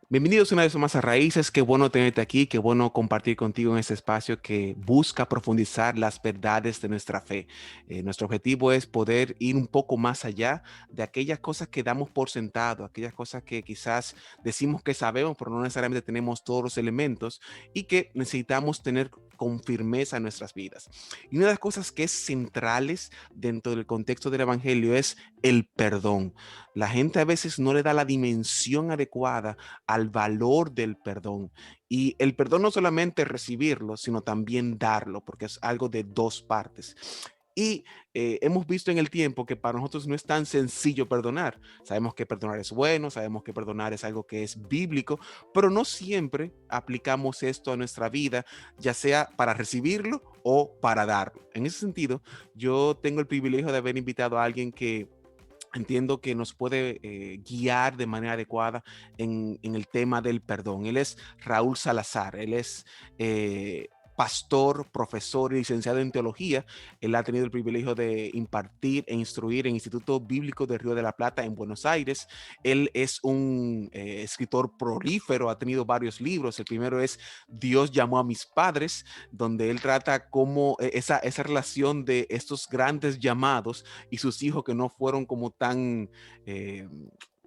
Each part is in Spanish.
Bienvenidos una vez más a Raíces, qué bueno tenerte aquí, qué bueno compartir contigo en este espacio que busca profundizar las verdades de nuestra fe. Nuestro objetivo es poder ir un poco más allá de aquellas cosas que damos por sentado, aquellas cosas que quizás decimos que sabemos, pero no necesariamente tenemos todos los elementos y que necesitamos tener con firmeza en nuestras vidas. Y una de las cosas que es centrales dentro del contexto del Evangelio es el perdón. La gente a veces no le da la dimensión adecuada al valor del perdón. Y el perdón no solamente recibirlo, sino también darlo, porque es algo de dos partes. Y hemos visto en el tiempo que para nosotros no es tan sencillo perdonar. Sabemos que perdonar es bueno, sabemos que perdonar es algo que es bíblico, pero no siempre aplicamos esto a nuestra vida, ya sea para recibirlo o para darlo. En ese sentido, yo tengo el privilegio de haber invitado a alguien que entiendo que nos puede guiar de manera adecuada en el tema del perdón. Él es Raúl Salazar, él es pastor, profesor y licenciado en teología. Él ha tenido el privilegio de impartir e instruir en Instituto Bíblico de Río de la Plata en Buenos Aires. Él es un escritor prolífero, ha tenido varios libros. El primero es Dios llamó a mis padres, donde él trata cómo esa relación de estos grandes llamados y sus hijos que no fueron como tan, eh,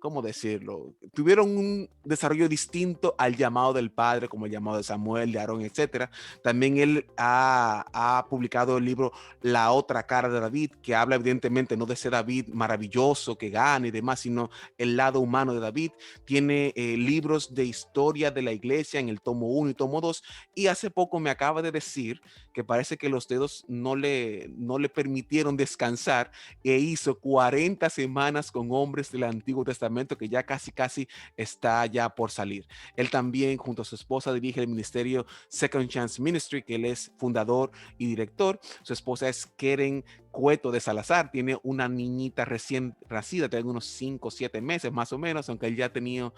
¿cómo decirlo? Tuvieron un desarrollo distinto al llamado del padre, como el llamado de Samuel, de Aarón, etcétera. También él ha publicado el libro La otra cara de David, que habla evidentemente no de ese David maravilloso que gana y demás, sino el lado humano de David. Tiene libros de historia de la iglesia en el tomo 1 y tomo 2, y hace poco me acaba de decir que parece que los dedos no le permitieron descansar e hizo 40 semanas con hombres del Antiguo Testamento, que ya casi está ya por salir. Él también, junto a su esposa, dirige el ministerio Second Chance Ministry, que él es fundador y director. Su esposa es Keren Cueto de Salazar, tiene una niñita recién nacida, tiene unos 5 o 7 meses más o menos, aunque él ya tiene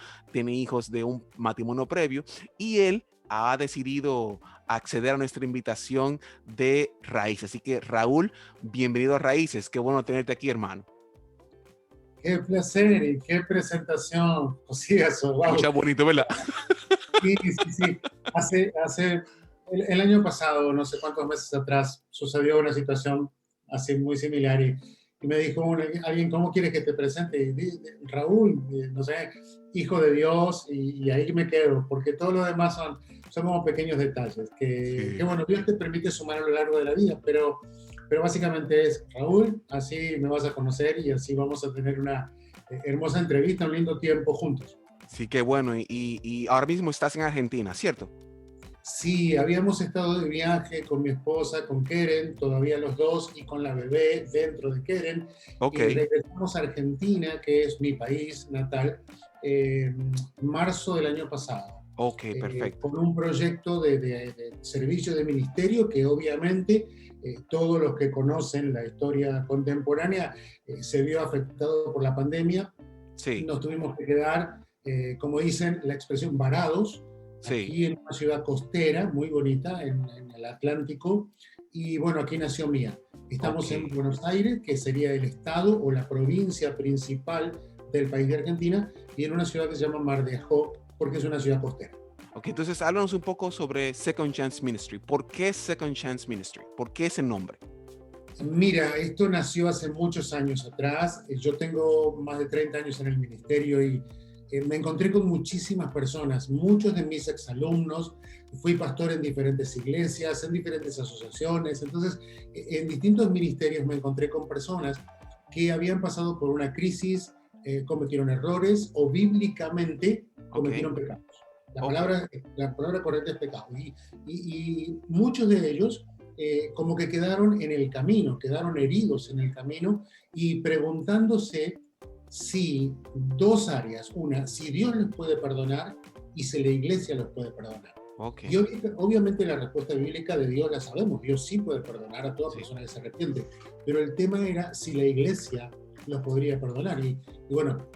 hijos de un matrimonio previo, y él ha decidido acceder a nuestra invitación de Raíces. Así que, Raúl, bienvenido a Raíces. Qué bueno tenerte aquí, hermano. Qué placer y qué presentación, José, eso, wow. Escucha bonito, ¿verdad? Sí, sí, sí. Hace el año pasado, no sé cuántos meses atrás, sucedió una situación así muy similar y me dijo alguien, ¿cómo quieres que te presente? Y Raúl, no sé, hijo de Dios, y ahí me quedo, porque todo lo demás son como pequeños detalles que, Sí. bueno, Dios te permite sumar a lo largo de la vida, pero básicamente es, Raúl, así me vas a conocer y así vamos a tener una hermosa entrevista, un lindo tiempo juntos. Sí, qué bueno. Y ahora mismo estás en Argentina, ¿cierto? Sí, habíamos estado de viaje con mi esposa, con Keren, todavía los dos, y con la bebé dentro de Keren, Ok, y regresamos a Argentina, que es mi país natal, en marzo del año pasado, ok, perfecto. con un proyecto de servicio de ministerio que obviamente todos los que conocen la historia contemporánea se vio afectado por la pandemia. Sí, Nos tuvimos que quedar, como dicen la expresión, varados, sí, aquí en una ciudad costera muy bonita, en el Atlántico, y bueno, aquí nació Mía. ok. Estamos en Buenos Aires, que sería el estado o la provincia principal del país de Argentina, y en una ciudad que se llama Mar de Ajó, porque es una ciudad costera. Ok, entonces háblanos un poco sobre Second Chance Ministry. ¿Por qué Second Chance Ministry? ¿Por qué ese nombre? Mira, esto nació hace muchos años atrás. Yo tengo más de 30 años en el ministerio y me encontré con muchísimas personas, muchos de mis exalumnos. Fui pastor en diferentes iglesias, en diferentes asociaciones. Entonces, en distintos ministerios me encontré con personas que habían pasado por una crisis, cometieron errores o bíblicamente Ok, cometieron pecados. La ok, palabra, la palabra correcta es pecado. Y muchos de ellos como que quedaron en el camino, quedaron heridos en el camino y preguntándose si dos áreas, una, si Dios les puede perdonar y si la iglesia los puede perdonar. ok. Y obviamente la respuesta bíblica de Dios la sabemos, Dios sí puede perdonar a toda Sí, persona que se arrepiente, pero el tema era si la iglesia los podría perdonar. Y bueno,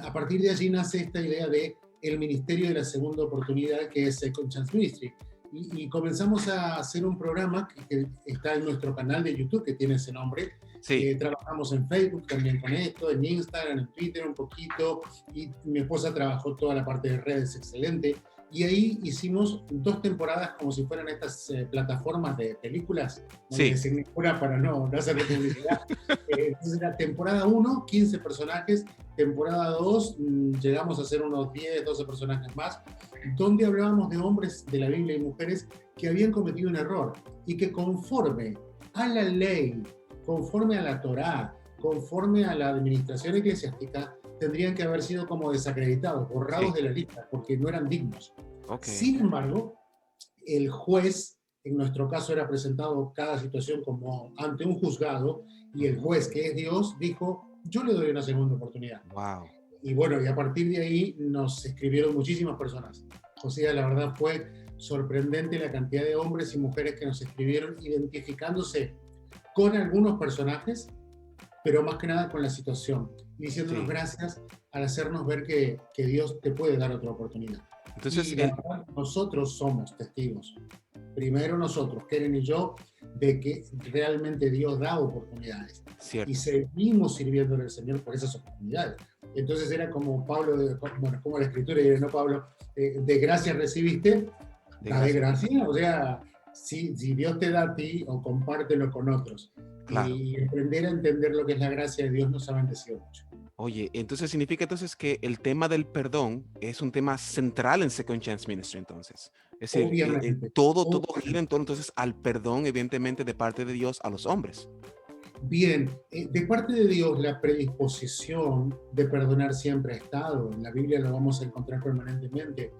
a partir de allí nace esta idea de el ministerio de la segunda oportunidad, que es Second Chance Ministry. y comenzamos a hacer un programa que está en nuestro canal de YouTube, que tiene ese nombre. Sí, Trabajamos en Facebook también con esto, en Instagram, en Twitter un poquito, y mi esposa trabajó toda la parte de redes excelente. Y ahí hicimos 2 temporadas como si fueran estas plataformas de películas, no le sí. decir ninguna para no hacer publicidad. Entonces era temporada 1, 15 personajes, temporada 2, llegamos a hacer unos 10, 12 personajes más, donde hablábamos de hombres de la Biblia y mujeres que habían cometido un error y que conforme a la ley, conforme a la Torá, conforme a la administración eclesiástica, tendrían que haber sido como desacreditados, borrados Sí, de la lista, porque no eran dignos. ok, Sin embargo, el juez, en nuestro caso era presentado cada situación como ante un juzgado, y el juez, que es Dios, dijo, yo le doy una segunda oportunidad. wow, Y bueno, y a partir de ahí nos escribieron muchísimas personas. O sea, la verdad fue sorprendente la cantidad de hombres y mujeres que nos escribieron identificándose con algunos personajes, pero más que nada con la situación, y diciéndonos sí. gracias al hacernos ver que Dios te puede dar otra oportunidad. Entonces, Y la verdad, nosotros somos testigos, primero nosotros, Keren y yo, de que realmente Dios da oportunidades y cierto, seguimos sirviéndole al Señor por esas oportunidades. Entonces era como Pablo, bueno, como la escritura dice, no Pablo, de gracia recibiste, de da de gracia, gracia, o sea, si Dios te da a ti, o compártelo con otros. claro. Y aprender a entender lo que es la gracia de Dios nos ha bendecido mucho. Oye, entonces significa entonces que el tema del perdón es un tema central en Second Chance Ministry, entonces. Es decir, Obviamente, todo gira obviamente. en torno entonces al perdón, evidentemente, de parte de Dios a los hombres. Bien, de parte de Dios la predisposición de perdonar siempre ha estado. En la Biblia lo vamos a encontrar permanentemente.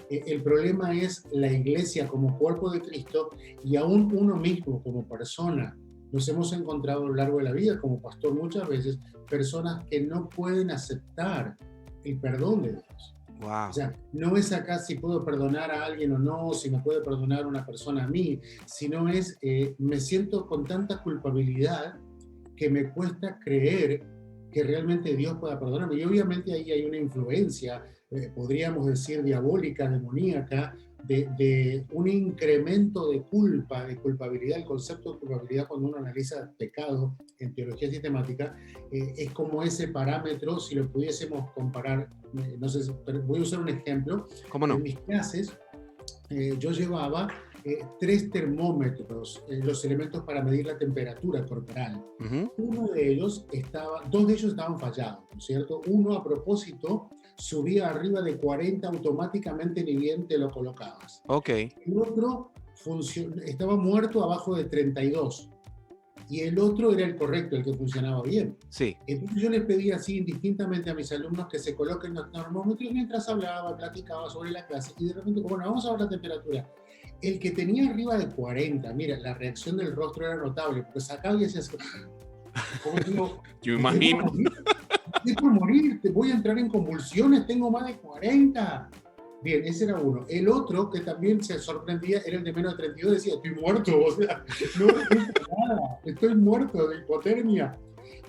El problema es la iglesia como cuerpo de Cristo, y aún uno mismo como persona. Nos hemos encontrado a lo largo de la vida como pastor muchas veces personas que no pueden aceptar el perdón de Dios. O Wow, sea, no es acá si puedo perdonar a alguien o no, si me puede perdonar una persona a mí, sino es, me siento con tanta culpabilidad que me cuesta creer que realmente Dios pueda perdonarme. Y obviamente ahí hay una influencia, podríamos decir, diabólica, demoníaca, de un incremento de culpa, de culpabilidad. El concepto de culpabilidad, cuando uno analiza pecado en teología sistemática, es como ese parámetro, si lo pudiésemos comparar, no sé, pero voy a usar un ejemplo. ¿cómo En no? mis clases yo llevaba 3 termómetros, los elementos para medir la temperatura corporal. Ujú, Dos de ellos estaban fallados, ¿no es cierto? Uno, a propósito, subía arriba de 40 automáticamente ni bien te lo colocabas. ok, El otro estaba muerto abajo de 32, y el otro era el correcto, el que funcionaba bien. sí, Entonces yo les pedí así indistintamente a mis alumnos que se coloquen los termómetros mientras hablaba, platicaba sobre la clase, y de repente, bueno, vamos a ver la temperatura. El que tenía arriba de 40, mira, la reacción del rostro era notable, porque sacaba y decía, como digo, yo me me estoy por imagino. morir, me estoy por morir, te voy a entrar en convulsiones, tengo más de 40. Bien, ese era uno. El otro, que también se sorprendía, era el de menos de 32, decía, estoy muerto, o sea, no siento nada, estoy muerto de hipotermia.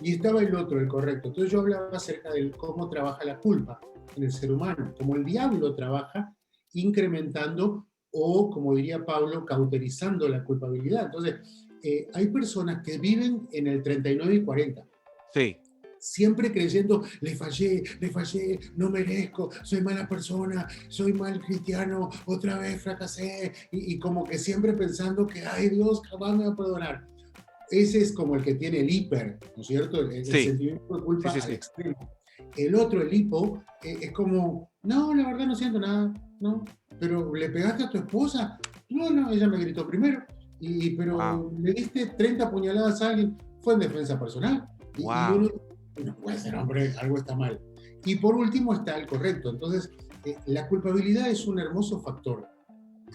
Y estaba el otro, el correcto. Entonces yo hablaba acerca de cómo trabaja la culpa en el ser humano, cómo el diablo trabaja incrementando, o, como diría Pablo, cauterizando la culpabilidad. Entonces, hay personas que viven en el 39 y 40, Sí, siempre creyendo, le fallé, no merezco, soy mala persona, soy mal cristiano, otra vez fracasé, y como que siempre pensando que, ay Dios, jamás me va a perdonar. Ese es como el que tiene el hiper, ¿no es cierto? El sí, sentimiento de sí, culpa sí, al sí. extremo. El otro, el hipo, es como, no, la verdad no siento nada, no, pero ¿le pegaste a tu esposa? No, no, ella me gritó primero, Wow, pero le diste 30 puñaladas a alguien, fue en defensa personal. Y wow, uno, no puede ser, hombre, algo está mal. Y por último está el correcto. Entonces, la culpabilidad es un hermoso factor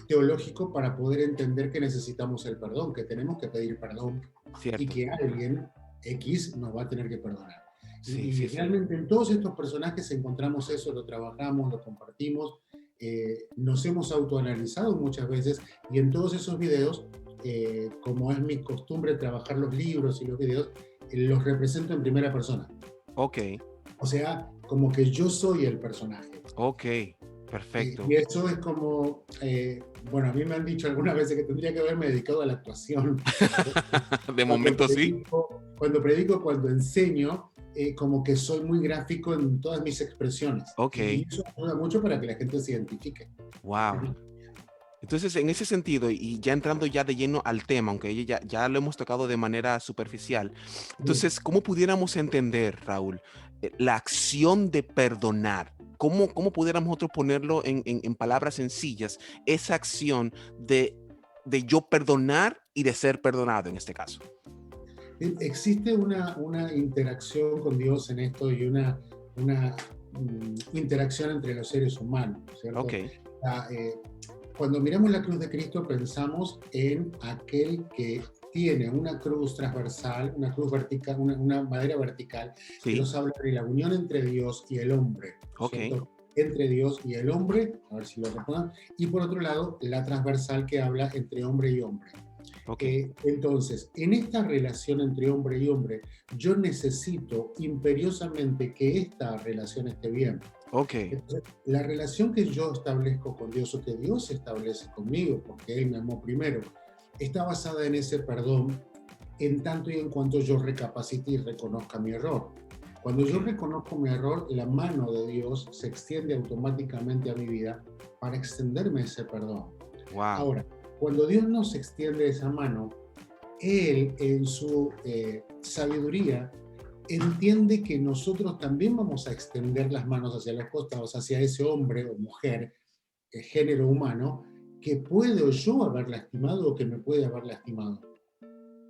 teológico para poder entender que necesitamos el perdón, que tenemos que pedir perdón, y cierto. que alguien X nos va a tener que perdonar. Sí, Y sí, sí. realmente en todos estos personajes encontramos eso, lo trabajamos, lo compartimos, nos hemos autoanalizado muchas veces, y en todos esos videos, como es mi costumbre trabajar los libros y los videos, los represento en primera persona. Ok, O sea, como que yo soy el personaje. ok, Y perfecto. eso es como Bueno, a mí me han dicho algunas veces que tendría que haberme dedicado a la actuación. De Cuando momento sí. cuando enseño, como que soy muy gráfico en todas mis expresiones. Y Ok, eso ayuda mucho para que la gente se identifique. wow. Ujú. Entonces, en ese sentido, y ya entrando ya de lleno al tema, aunque ya lo hemos tocado de manera superficial, Sí. entonces, ¿cómo pudiéramos entender, Raúl, la acción de perdonar? ¿Cómo pudiéramos nosotros ponerlo en palabras sencillas, esa acción de yo perdonar y de ser perdonado en este caso? Existe una interacción con Dios en esto y una interacción entre los seres humanos, Ok, ¿cierto? La, cuando miramos la cruz de Cristo pensamos en aquel que tiene una cruz transversal, una cruz vertical, una madera vertical, que sí, nos habla de la unión entre Dios y el hombre, ok, ¿cierto? Entre Dios y el hombre, a ver si lo recuerdan, y por otro lado, la transversal que habla entre hombre y hombre. ok, Entonces, en esta relación entre hombre y hombre, yo necesito imperiosamente que esta relación esté bien. ok, Entonces, la relación que yo establezco con Dios o que Dios establece conmigo, porque Él me amó primero, está basada en ese perdón en tanto y en cuanto yo recapacite y reconozca mi error. Cuando ok, yo reconozco mi error, la mano de Dios se extiende automáticamente a mi vida para extenderme ese perdón. wow, Ahora, cuando Dios nos extiende esa mano, Él en su sabiduría entiende que nosotros también vamos a extender las manos hacia los costados, hacia ese hombre o mujer, género humano, que puede o yo haber lastimado o que me puede haber lastimado.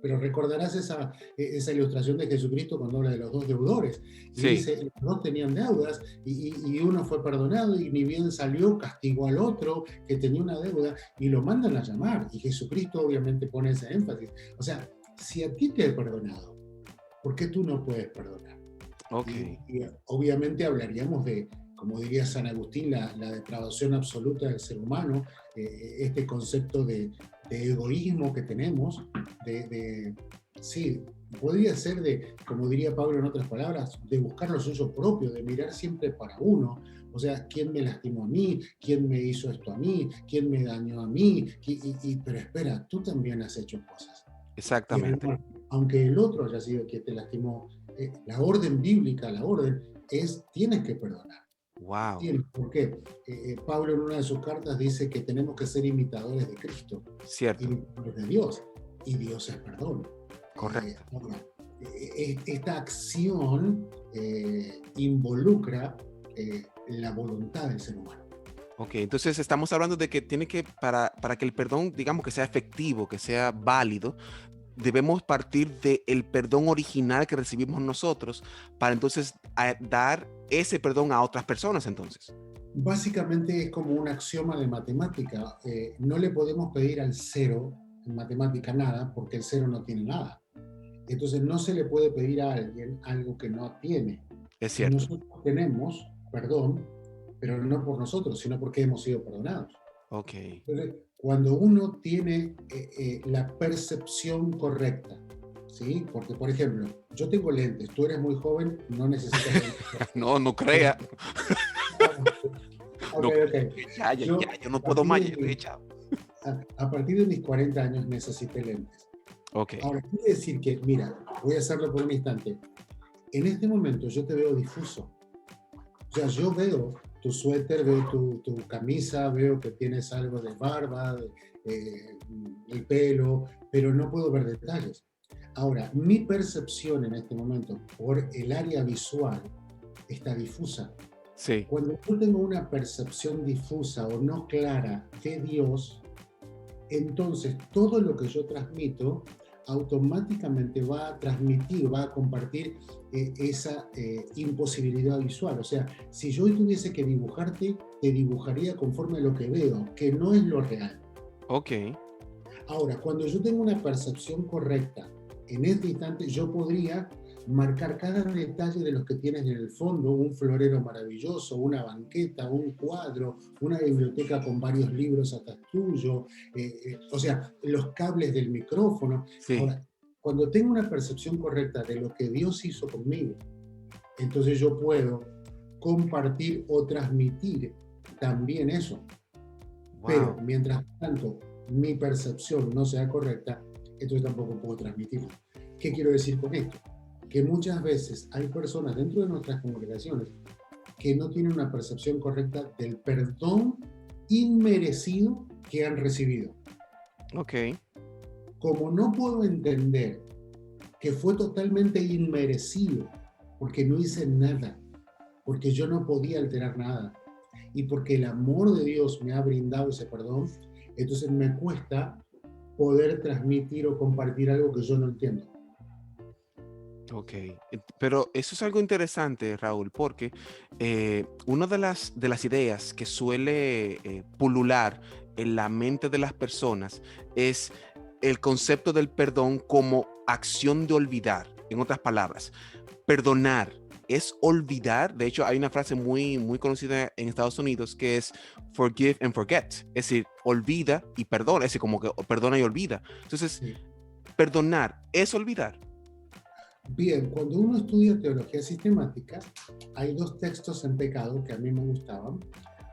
Pero recordarás esa ilustración de Jesucristo cuando habla de los dos deudores. Y sí, dice, los dos tenían deudas y uno fue perdonado y ni bien salió, castigó al otro que tenía una deuda y lo mandan a llamar. Y Jesucristo obviamente pone ese énfasis. O sea, si a ti te he perdonado, ¿por qué tú no puedes perdonar? ok, Y obviamente hablaríamos de, como diría San Agustín, la depravación absoluta del ser humano, este concepto de egoísmo que tenemos, sí, podría ser de, como diría Pablo en otras palabras, de buscar lo suyo propio, de mirar siempre para uno. O sea, ¿quién me lastimó a mí? ¿Quién me hizo esto a mí? ¿Quién me dañó a mí? Pero espera, tú también has hecho cosas. Y exactamente, aunque el otro haya sido quien te lastimó, la orden bíblica, la orden es, tienes que perdonar. wow, Tienes, ¿por qué? Pablo en una de sus cartas dice que tenemos que ser imitadores de Cristo, cierto, imitadores de Dios, y Dios es perdón. correcto. Ahora, esta acción involucra la voluntad del ser humano. Ok, entonces estamos hablando de que tiene que, para que el perdón, digamos que sea efectivo, que sea válido, debemos partir del perdón original que recibimos nosotros para entonces dar ese perdón a otras personas entonces. Básicamente es como un axioma de matemática. No le podemos pedir al cero en matemática nada porque el cero no tiene nada. Entonces no se le puede pedir a alguien algo que no tiene. Es Y cierto. nosotros tenemos perdón, pero no por nosotros, sino porque hemos sido perdonados. Ok. Entonces, cuando uno tiene la percepción correcta, ¿sí? Porque, por ejemplo, yo tengo lentes, tú eres muy joven, no necesitas lentes. No, no crea. Ok, No crea. ok. Yo no A puedo partir más, de ya estoy mi, echado. a partir de mis 40 años necesité lentes. Ok. Ahora, quiere decir que, mira, voy a hacerlo por un instante. En este momento yo te veo difuso. O sea, yo veo tu suéter, veo tu camisa, veo que tienes algo de barba, el pelo, pero no puedo ver detalles. Ahora, mi percepción en este momento por el área visual está difusa. Sí. Cuando yo tengo una percepción difusa o no clara de Dios, entonces todo lo que yo transmito automáticamente va a transmitir, va a compartir esa imposibilidad visual. O sea, si yo hoy tuviese que dibujarte, te dibujaría conforme a lo que veo, que no es lo real. Ok. Ahora, cuando yo tengo una percepción correcta, en este instante yo podría marcar cada detalle de los que tienes en el fondo, un florero maravilloso, una banqueta, un cuadro, una biblioteca con varios libros atrás tuyo, o sea, los cables del micrófono. Sí. Ahora, cuando tengo una percepción correcta de lo que Dios hizo conmigo, entonces yo puedo compartir o transmitir también eso. Pero Wow. mientras tanto mi percepción no sea correcta, entonces tampoco puedo transmitirlo. ¿Qué quiero decir con esto? Que muchas veces hay personas dentro de nuestras congregaciones que no tienen una percepción correcta del perdón inmerecido que han recibido. Ok. Como no puedo entender que fue totalmente inmerecido, porque no hice nada, porque yo no podía alterar nada, y porque el amor de Dios me ha brindado ese perdón, entonces me cuesta poder transmitir o compartir algo que yo no entiendo. Ok, pero eso es algo interesante, Raúl, porque una de las ideas que suele pulular en la mente de las personas es el concepto del perdón como acción de olvidar. En otras palabras, perdonar es olvidar. De hecho, hay una frase muy conocida en Estados Unidos que es forgive and forget, es decir, olvida y perdona, es decir, como que perdona y olvida. Entonces, Sí. perdonar es olvidar. Bien, cuando uno estudia teología sistemática, hay dos textos en pecado que a mí me gustaban,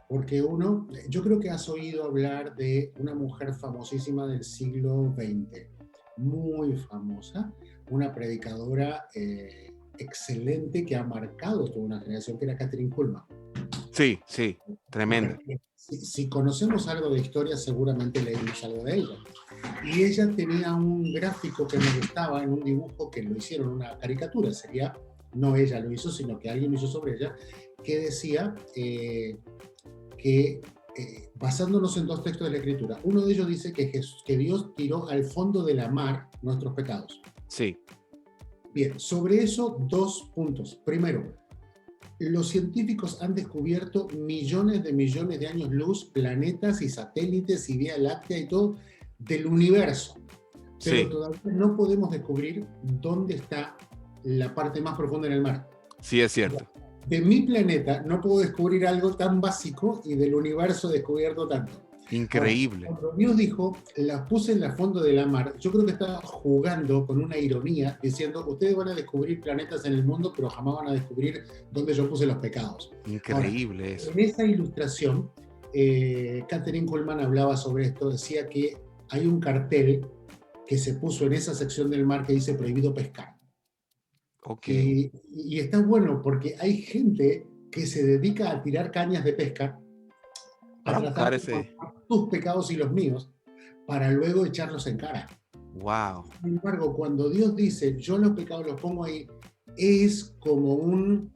porque uno, yo creo que has oído hablar de una mujer famosísima del siglo XX, muy famosa, una predicadora excelente que ha marcado toda una generación, que era Catherine Kuhlman. Sí, sí, tremenda. Si conocemos algo de historia, seguramente leímos algo de ella. Y ella tenía un gráfico que me gustaba en un dibujo que lo hicieron, una caricatura, sería, no ella lo hizo, sino que alguien lo hizo sobre ella, que decía que basándonos en dos textos de la Escritura, uno de ellos dice que, que Dios tiró al fondo de la mar nuestros pecados. Sí, Bien, sobre eso dos puntos. Primero, los científicos han descubierto millones de años luz, planetas y satélites y Vía Láctea y todo del universo, pero sí, todavía no podemos descubrir dónde está la parte más profunda en el mar. sí es cierto. De mi planeta no puedo descubrir algo tan básico y del universo descubierto tanto. Ahora, Increíble. cuando Dios dijo, las puse en la fondo de la mar, yo creo que estaba jugando con una ironía, diciendo, ustedes van a descubrir planetas en el mundo, pero jamás van a descubrir dónde yo puse los pecados. Ahora, Increíble eso. en esa ilustración, Catherine Kuhlman hablaba sobre esto, decía que hay un cartel que se puso en esa sección del mar que dice prohibido pescar. Ok. Y está bueno porque hay gente que se dedica a tirar cañas de pesca, a Para tratar buscar de ese. contar tus pecados y los míos, para luego echarlos en cara. Wow. Sin embargo, cuando Dios dice, yo los pecados los pongo ahí, es como un...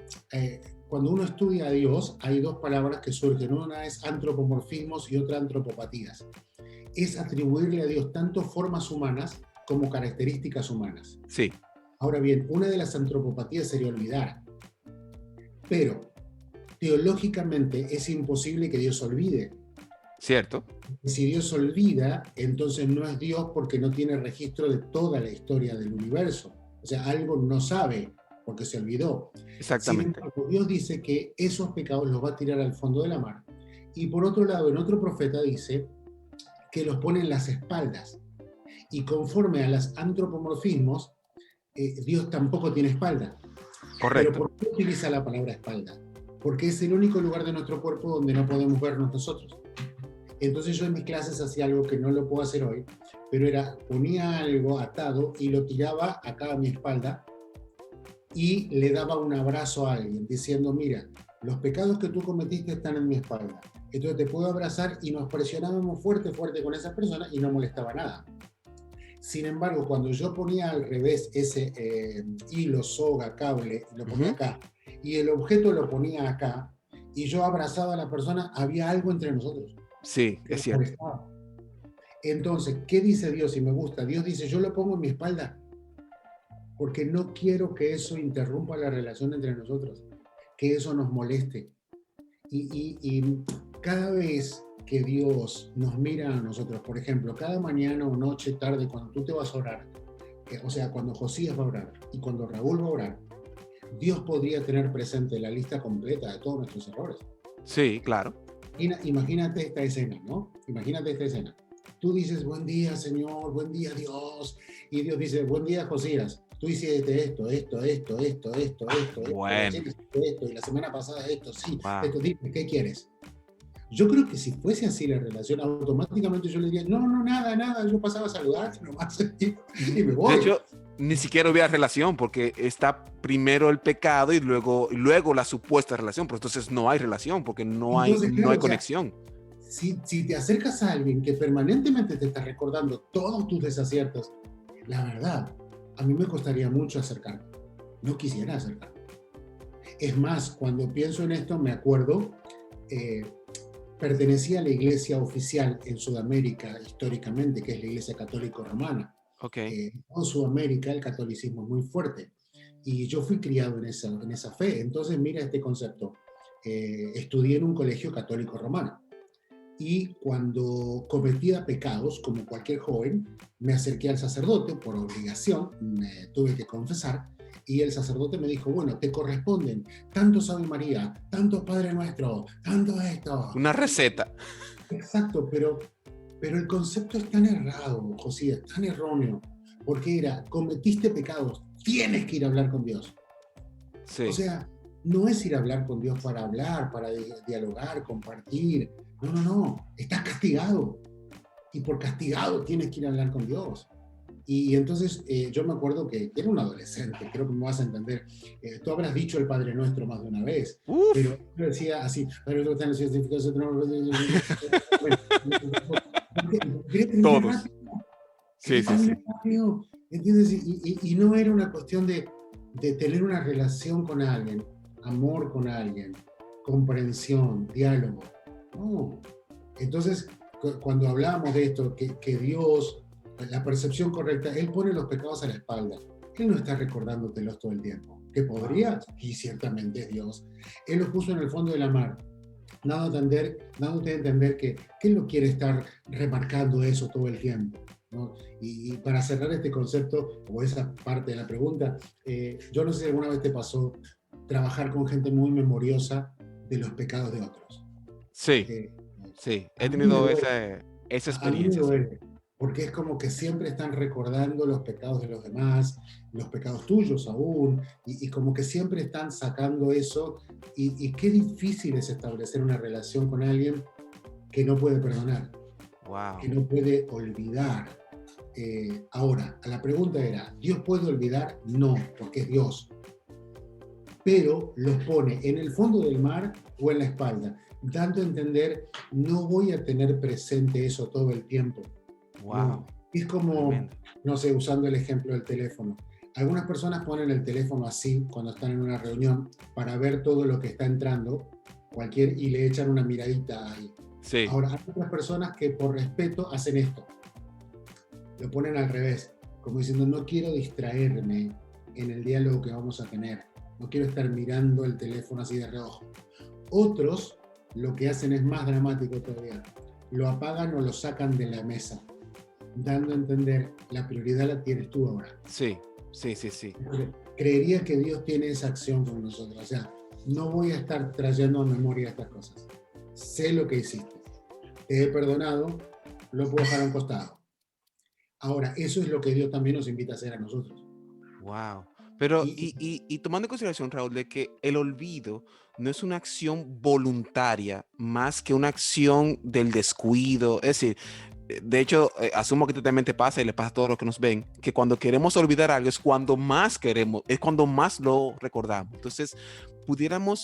cuando uno estudia a Dios, hay dos palabras que surgen. Una es antropomorfismos y otra antropopatías. Es atribuirle a Dios tanto formas humanas como características humanas. Sí, Ahora bien, una de las antropopatías sería olvidar, pero teológicamente es imposible que Dios olvide. cierto. Si Dios olvida, entonces no es Dios porque no tiene registro de toda la historia del universo. O sea, algo no sabe porque se olvidó. Sin Exactamente. embargo, Dios dice que esos pecados los va a tirar al fondo de la mar. Y por otro lado, en otro profeta dice que los pone en las espaldas. Y conforme a los antropomorfismos, Dios tampoco tiene espalda. Pero Correcto. ¿por qué utiliza la palabra espalda? Porque es el único lugar de nuestro cuerpo donde no podemos vernos nosotros. Entonces yo en mis clases hacía algo que no lo puedo hacer hoy, pero era ponía algo atado y lo tiraba acá a mi espalda y le daba un abrazo a alguien diciendo, mira, los pecados que tú cometiste están en mi espalda. Entonces te puedo abrazar y nos presionábamos fuerte con esa persona y no molestaba nada. Sin embargo, cuando yo ponía al revés ese hilo, soga, cable, lo ponía Ujú. acá y el objeto lo ponía acá y yo abrazaba a la persona, había algo entre nosotros Sí, que es nos cierto. molestaba. Entonces, ¿qué dice Dios? Y me gusta. Dios dice, yo lo pongo en mi espalda porque no quiero que eso interrumpa la relación entre nosotros, que eso nos moleste. Y cada vez que Dios nos mira a nosotros, por ejemplo, cada mañana o noche, tarde, cuando tú te vas a orar, o sea, cuando Josías va a orar y cuando Raúl va a orar, Dios podría tener presente la lista completa de todos nuestros errores. Sí, claro. Imagínate esta escena, ¿no? Imagínate esta escena. Tú dices, buen día, Señor, buen día, Dios. Y Dios dice, buen día, Josías. Tú hiciste esto, Ah, y ayer bueno. hiciste esto, y la semana pasada esto, sí. Wow. Esto, dime, ¿qué quieres? Yo creo que si fuese así la relación, automáticamente yo le diría, no, no, nada, nada, yo pasaba a saludarte nomás y me De voy. hecho, ni siquiera hubiera relación porque está primero el pecado y luego la supuesta relación, pero entonces no hay relación porque no hay, Entonces, no claro, hay o sea, conexión. si te acercas a alguien que permanentemente te está recordando todos tus desaciertos, la verdad, a mí me costaría mucho acercarme. No quisiera acercarme. Es más, cuando pienso en esto, me acuerdo, eh, pertenecía a la iglesia oficial en Sudamérica históricamente, que es la Iglesia Católica Romana. Ok, En Sudamérica el catolicismo es muy fuerte y yo fui criado en esa fe. Entonces, mira este concepto. Estudié en un colegio católico romano y cuando cometía pecados, como cualquier joven, me acerqué al sacerdote por obligación, me tuve que confesar, y el sacerdote me dijo, bueno, te corresponden tanto Ave María, tanto Padre Nuestro, tanto esto. una receta. Exacto, pero el concepto es tan errado, José, es tan erróneo, porque era, cometiste pecados, tienes que ir a hablar con Dios. O Sí, sea, no es ir a hablar con Dios para hablar, para dialogar, compartir. No, no, no. Estás castigado. Y por castigado tienes que ir a hablar con Dios. Y entonces yo me acuerdo que era un adolescente, creo que me vas a entender. Tú habrás dicho el Padre Nuestro más de una vez, uf, pero yo decía así, Padre Nuestro que estás en el cielo, bueno, porque quería terminar todos. rápido, Sí, quería sí, sí. terminar rápido, ¿entiendes? Y no era una cuestión de tener una relación con alguien, amor con alguien, comprensión, diálogo. No. Entonces, cuando hablamos de esto, que Dios, la percepción correcta, Él pone los pecados a la espalda. Él no está recordándotelos todo el tiempo. ¿Que Wow. podría? Y ciertamente es Dios. Él los puso en el fondo de la mar, dándote a entender que Él no quiere estar remarcando eso todo el tiempo. ¿No? Y para cerrar este concepto, o esa parte de la pregunta, yo no sé si alguna vez te pasó trabajar con gente muy memoriosa de los pecados de otros. Sí, Eh, sí. a He mí me tenido duele, esa a mí me experiencia, sí. duele, porque es como que siempre están recordando los pecados de los demás, los pecados tuyos aún, y como que siempre están sacando eso, y qué difícil es establecer una relación con alguien que no puede perdonar, que Wow. no puede olvidar. Ahora, la pregunta era, ¿Dios puede olvidar? No, porque es Dios, pero los pone en el fondo del mar o en la espalda, dando a entender, no voy a tener presente eso todo el tiempo. No, Wow. es como, Tremendo. no sé, usando el ejemplo del teléfono. Algunas personas ponen el teléfono así cuando están en una reunión para ver todo lo que está entrando, y le echan una miradita ahí. Sí. Ahora, hay otras personas que por respeto hacen esto, lo ponen al revés, como diciendo, no quiero distraerme en el diálogo que vamos a tener, no quiero estar mirando el teléfono así de reojo. Otros lo que hacen es más dramático todavía, lo apagan o lo sacan de la mesa, dando a entender, la prioridad la tienes tú ahora. Sí, sí, sí, sí. Creería que Dios tiene esa acción con nosotros, o sea, no voy a estar trayendo a memoria estas cosas. Sé lo que hiciste, te he perdonado, lo puedo dejar a un costado. Ahora, eso es lo que Dios también nos invita a hacer a nosotros. Wow. Pero, Y, y tomando en consideración, Raúl, de que el olvido no es una acción voluntaria más que una acción del descuido. Es decir, de hecho, asumo que esto también te pasa y le pasa a todos los que nos ven, que cuando queremos olvidar algo es cuando más queremos, es cuando más lo recordamos. Entonces,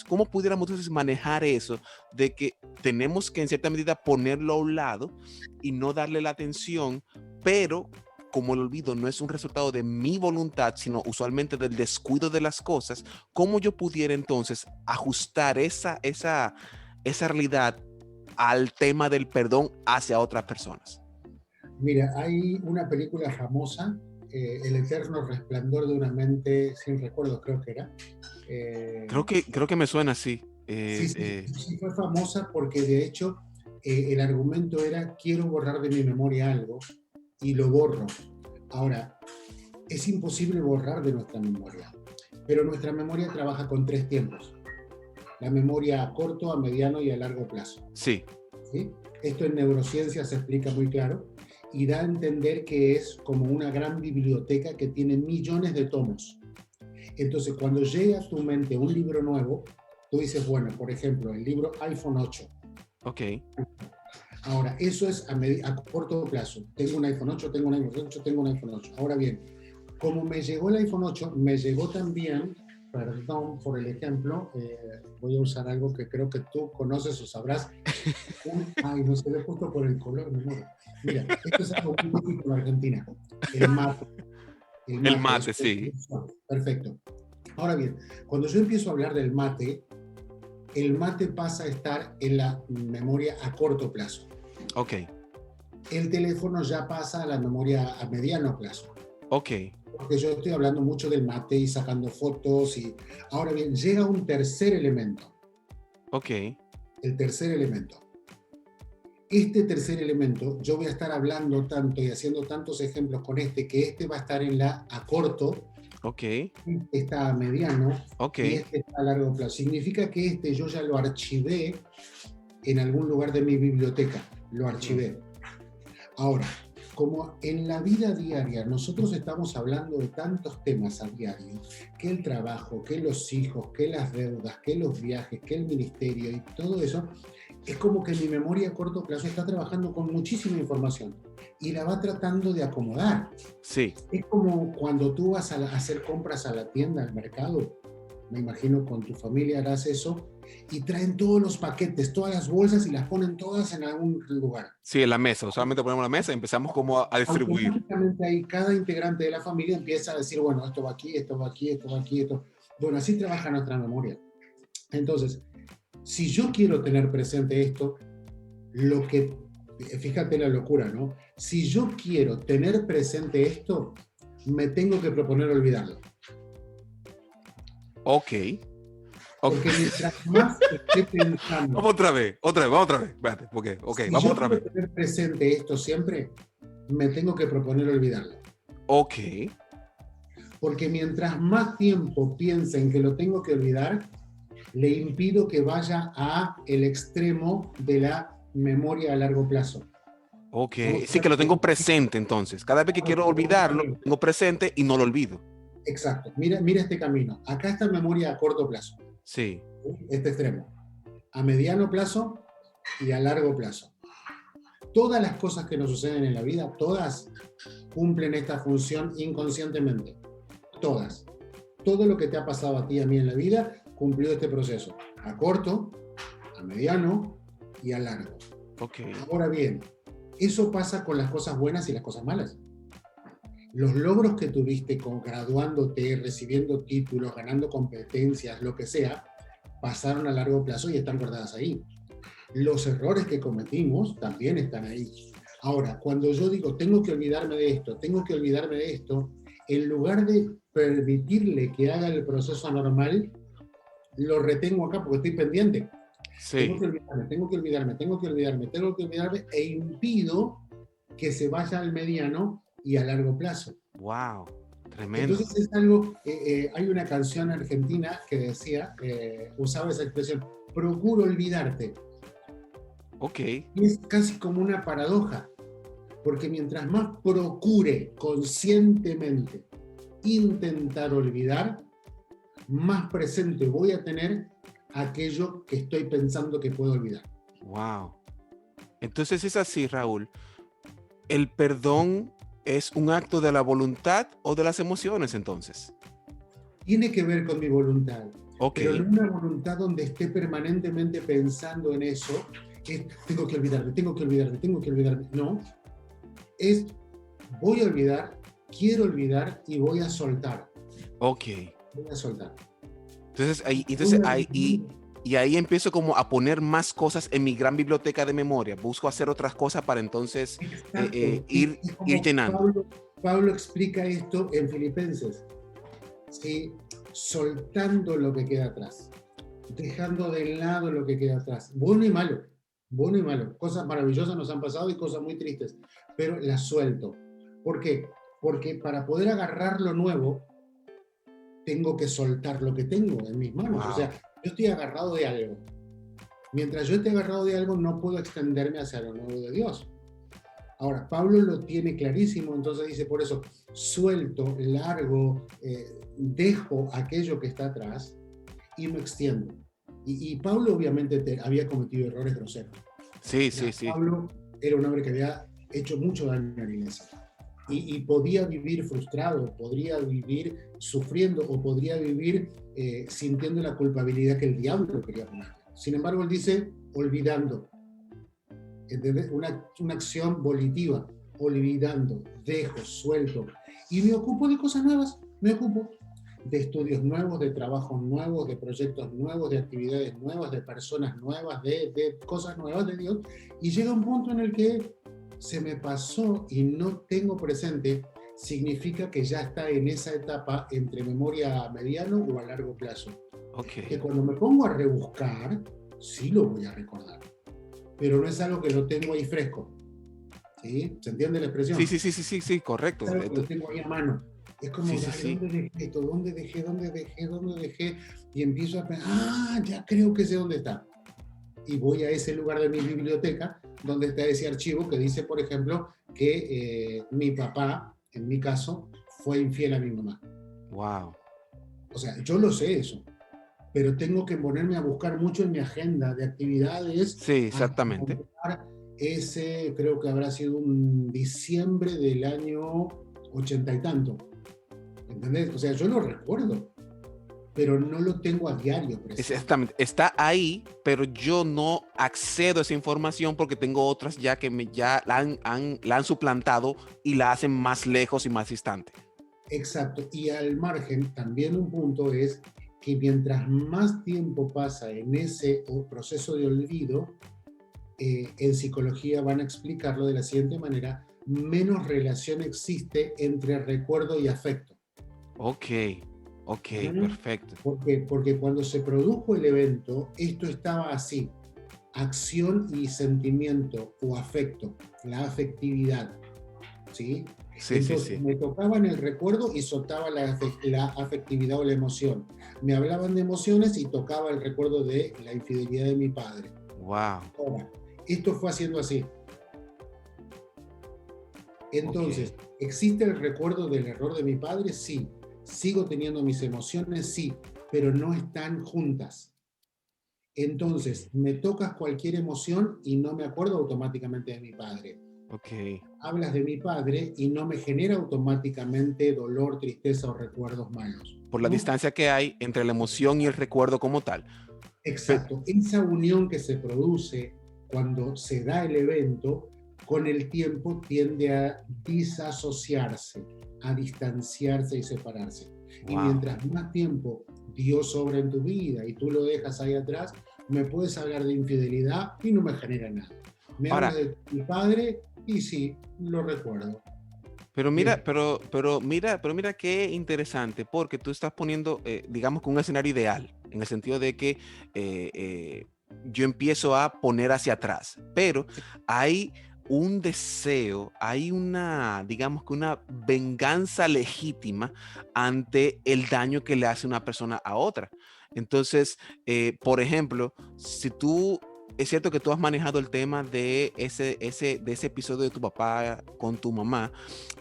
¿cómo pudiéramos entonces manejar eso de que tenemos que en cierta medida ponerlo a un lado y no darle la atención, pero como el olvido no es un resultado de mi voluntad, sino usualmente del descuido de las cosas, cómo yo pudiera entonces ajustar esa realidad al tema del perdón hacia otras personas? mira, hay una película famosa, El eterno resplandor de una mente sin recuerdos, creo que era. Creo Eh, que, creo que me suena así. sí, sí, sí, fue famosa porque de hecho el argumento era, quiero borrar de mi memoria algo y lo borro. Ahora, es imposible borrar de nuestra memoria, pero nuestra memoria trabaja con tres tiempos. La memoria a corto, a mediano y a largo plazo. Sí, ¿Sí? Esto en neurociencia se explica muy claro y da a entender que es como una gran biblioteca que tiene millones de tomos. Entonces, cuando llega a tu mente un libro nuevo, tú dices, bueno, por ejemplo, el libro iPhone 8. Ok, Ahora, eso es a corto plazo. Tengo un iPhone 8, tengo un iPhone 8, tengo un iPhone 8. Ahora bien, como me llegó el iPhone 8, me llegó también, perdón por el ejemplo, voy a usar algo que creo que tú conoces o sabrás. Ay, no se ve justo por el color, mi amor. Mira, esto es algo muy típico en Argentina. El mate. El el mate, mate, sí. perfecto. Ahora bien, cuando yo empiezo a hablar del mate, el mate pasa a estar en la memoria a corto plazo. Ok, El teléfono ya pasa a la memoria a mediano plazo. ok, Porque yo estoy hablando mucho del mate y sacando fotos. Ahora bien, llega un tercer elemento. ok, El tercer elemento. Este tercer elemento, yo voy a estar hablando tanto y haciendo tantos ejemplos con que este va a estar en la a corto, ok, este está a mediano ok. y este está a largo plazo. Significa que este yo ya lo archivé en algún lugar de mi biblioteca, lo Ujú. archivé. Ahora, como en la vida diaria nosotros estamos hablando de tantos temas a diario, que el trabajo, que los hijos, que las deudas, que los viajes, que el ministerio y todo eso, es como que mi memoria a corto plazo está trabajando con muchísima información y la va tratando de acomodar. Sí, Es como cuando tú vas a hacer compras a la tienda, al mercado, me imagino con tu familia harás eso, y traen todos los paquetes, todas las bolsas y las ponen todas en algún lugar. sí, en la mesa. Usualmente ponemos la mesa y empezamos como a distribuir. Automáticamente ahí cada integrante de la familia empieza a decir, bueno, esto va aquí, esto va aquí, esto va aquí, esto. Bueno, así trabaja nuestra memoria. Entonces, si yo quiero tener presente esto, lo que, fíjate la locura, ¿no? Si yo quiero tener presente esto, me tengo que proponer olvidarlo. Ok, ok. Porque mientras más esté pensando, Vamos otra vez. Espérate, porque, ok, si vamos yo otra quiero vez. tener presente esto siempre, me tengo que proponer olvidarlo. Ok, Porque mientras más tiempo piense en que lo tengo que olvidar, le impido que vaya a el extremo de la memoria a largo plazo. ok. Vamos a Sí ver, que lo tengo presente entonces. Cada vez que quiero olvidarlo, lo tengo presente y no lo olvido. exacto, mira este camino. Acá está memoria a corto plazo, Sí, este extremo. A mediano plazo y a largo plazo. Todas las cosas que nos suceden en la vida, todas cumplen esta función inconscientemente. Todas. Todo lo que te ha pasado a ti y a mí en la vida cumplió este proceso. A corto, a mediano y a largo. ok. Ahora bien, eso pasa con las cosas buenas y las cosas malas. Los logros que tuviste con graduándote, recibiendo títulos, ganando competencias, lo que sea, pasaron a largo plazo y están guardadas ahí. Los errores que cometimos también están ahí. Ahora, cuando yo digo, tengo que olvidarme de esto, tengo que olvidarme de esto, en lugar de permitirle que haga el proceso normal, lo retengo acá porque estoy pendiente. Tengo Sí. que olvidarme, tengo que olvidarme, tengo que olvidarme, tengo que olvidarme e impido que se vaya al mediano y a largo plazo. Wow. Tremendo. Entonces es algo, hay una canción argentina que decía, usaba esa expresión, procuro olvidarte. Ok, Y es casi como una paradoja, porque mientras más procure conscientemente intentar olvidar, más presente voy a tener aquello que estoy pensando que puedo olvidar. wow. Entonces es así, Raúl. ¿El perdón es un acto de la voluntad o de las emociones entonces? Tiene que ver con mi voluntad, Ok, pero no una voluntad donde esté permanentemente pensando en eso, que tengo que olvidarme, tengo que olvidarme, tengo que olvidarme. No, es voy a olvidar, quiero olvidar y voy a soltar. ok. Voy a soltar. Entonces ahí, Voy entonces a ahí, vivir. y ahí empiezo como a poner más cosas en mi gran biblioteca de memoria. Busco hacer otras cosas para entonces Exacto. Es ir como llenando. Pablo explica esto en Filipenses. ¿Sí? Soltando lo que queda atrás. Dejando de lado lo que queda atrás. Bueno y malo. Bueno y malo. Cosas maravillosas nos han pasado y cosas muy tristes. Pero las suelto. ¿Por qué? Porque para poder agarrar lo nuevo, tengo que soltar lo que tengo en mis manos. O sea, Wow. yo estoy agarrado de algo. Mientras yo esté agarrado de algo, no puedo extenderme hacia lo nuevo de Dios. Ahora, Pablo lo tiene clarísimo, entonces dice, por eso, suelto, largo, dejo aquello que está atrás y me extiendo. Y Pablo obviamente había cometido errores groseros. Sí, O sea, sí, sí. Pablo era un hombre que había hecho mucho daño a la iglesia y podía vivir frustrado, podría vivir sufriendo o podría vivir sintiendo la culpabilidad que el diablo quería poner. Sin embargo, él dice olvidando, ¿entendés? Una acción volitiva, olvidando, dejo, suelto y me ocupo de cosas nuevas, me ocupo de estudios nuevos, de trabajos nuevos, de proyectos nuevos, de actividades nuevas, de personas nuevas, de cosas nuevas de Dios. Y llega un punto en el que se me pasó y no tengo presente, significa que ya está en esa etapa entre memoria a mediano o a largo plazo. Que Ok. cuando me pongo a rebuscar, sí lo voy a recordar, pero no es algo que lo tengo ahí fresco. ¿Sí? ¿Se entiende la Sí, expresión? sí, sí, sí, sí, sí, Es correcto. algo que lo tengo ahí a mano. Es Sí, como, sí, dale, sí. ¿dónde dejé esto? ¿Dónde dejé? ¿Dónde dejé? ¿Dónde dejé? Y empiezo a pensar, ya creo que sé dónde está. Y voy a ese lugar de mi biblioteca donde está ese archivo que dice, por ejemplo, que mi papá, en mi caso, fue infiel a mi mamá. Wow. O sea, yo lo sé eso, pero tengo que ponerme a buscar mucho en mi agenda de actividades Sí, hasta exactamente. encontrar ese, creo que habrá sido un diciembre del año 80 y tanto. ¿Entendés? O sea, yo lo recuerdo, pero no lo tengo a diario presente. Exactamente. Está ahí, pero yo no accedo a esa información porque tengo otras ya que ya la han suplantado y la hacen más lejos y más distante. Exacto. Y al margen, también un punto es que mientras más tiempo pasa en ese proceso de olvido, en psicología van a explicarlo de la siguiente manera, menos relación existe entre recuerdo y afecto. Ok, ok, ¿Mm? perfecto. Porque cuando se produjo el evento, esto estaba así, acción y sentimiento o afecto, la afectividad, ¿sí? Sí, sí, Entonces sí. me tocaban el recuerdo y soltaba la afectividad o la emoción. Me hablaban de emociones y tocaba el recuerdo de la infidelidad de mi padre. Wow. Ahora, esto fue haciendo así. Ok. Entonces, ¿existe el recuerdo del error de mi padre? Sí. ¿Sigo teniendo mis emociones? Sí, pero no están juntas. Ok. Entonces, me tocas cualquier emoción y no me acuerdo automáticamente de mi padre. Ok. Hablas de mi padre y no me genera automáticamente dolor, tristeza o recuerdos malos, Por la ¿no? distancia que hay entre la emoción y el recuerdo como tal. Pe- Exacto. Esa unión que se produce cuando se da el evento, con el tiempo tiende a disasociarse, a distanciarse y separarse. Y wow. mientras más tiempo Dios obra en tu vida y tú lo dejas ahí atrás, me puedes hablar de infidelidad y no me genera nada. Me hablas Ahora, de mi padre y sí, lo recuerdo. Mira, Dime. pero mira qué interesante, porque tú estás poniendo, digamos que un escenario ideal, en el sentido de que yo empiezo a poner hacia atrás, pero hay un deseo, hay una, digamos que una venganza legítima ante el daño que le hace una persona a otra. Entonces, por ejemplo, si tú es cierto que tú has manejado el tema de de ese episodio de tu papá con tu mamá,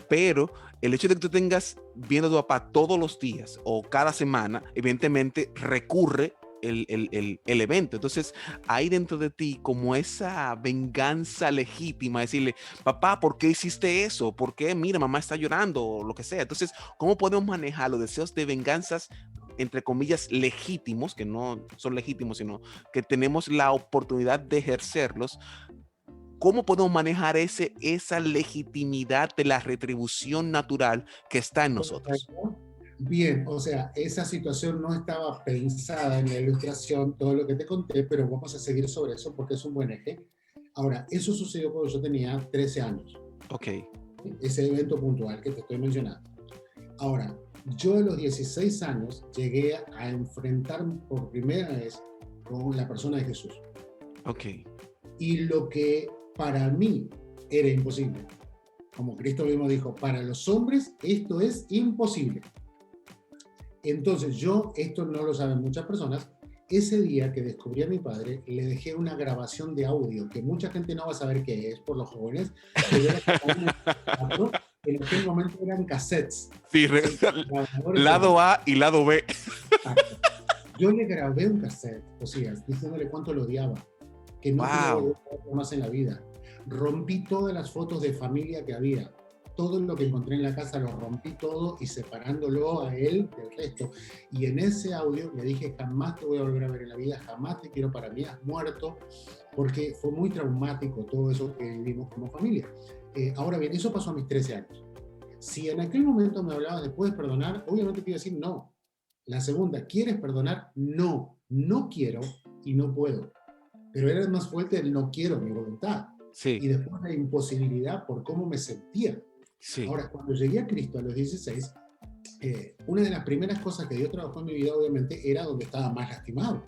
pero el hecho de que tú tengas viendo a tu papá todos los días o cada semana, evidentemente recurre el evento. Entonces, hay dentro de ti como esa venganza legítima, decirle, papá, ¿por qué hiciste eso? ¿Por qué? Mira, mamá está llorando o lo que sea. Entonces, ¿cómo podemos manejar los deseos de venganzas, entre comillas, legítimos, que no son legítimos, sino que tenemos la oportunidad de ejercerlos? ¿Cómo podemos manejar esa legitimidad de la retribución natural que está en nosotros? Perfecto. Bien, o sea, esa situación no estaba pensada en la ilustración, todo lo que te conté, pero vamos a seguir sobre eso porque es un buen eje. Ahora, eso sucedió cuando yo tenía 13 años, Ok, ¿sí? Ese evento puntual que te estoy mencionando. Ahora, yo a los 16 años llegué a enfrentar por primera vez con la persona de Jesús. ok, Y lo que para mí era imposible, como Cristo mismo dijo, para los hombres esto es imposible. Entonces yo, esto no lo saben muchas personas, ese día que descubrí a mi padre, le dejé una grabación de audio, que mucha gente no va a saber qué es por los jóvenes, pero era como un MP4, en aquel momento eran cassettes, sí, ¿sí? Grabadores de lado audio. A y lado B. Exacto. Yo le grabé un cassette, o sea, diciéndole cuánto lo odiaba, que no quería volver Wow. a verlo más en la vida. Rompí todas las fotos de familia que había. Todo lo que encontré en la casa lo rompí todo y separándolo a él del resto. Y en ese audio le dije, jamás te voy a volver a ver en la vida, jamás te quiero para mí, has muerto, porque fue muy traumático todo eso que vivimos como familia. Ahora bien, eso pasó a mis 13 años. Si en aquel momento me hablabas de puedes perdonar, obviamente te iba a decir no. La segunda, ¿quieres perdonar? No, no quiero y no puedo. Pero era más fuerte el no quiero, mi voluntad. Sí, Y después la imposibilidad por cómo me sentía. sí. Ahora, cuando llegué a Cristo a los 16, una de las primeras cosas que Dios trabajó en mi vida, obviamente, era donde estaba más lastimado.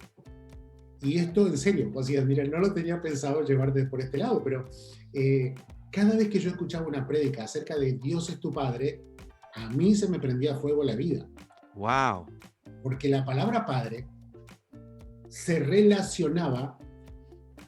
Y esto, en serio, o sea, mira, no lo tenía pensado llevarte por este lado, pero cada vez que yo escuchaba una prédica acerca de Dios es tu Padre, a mí se me prendía fuego la vida. Wow. Porque la palabra Padre se relacionaba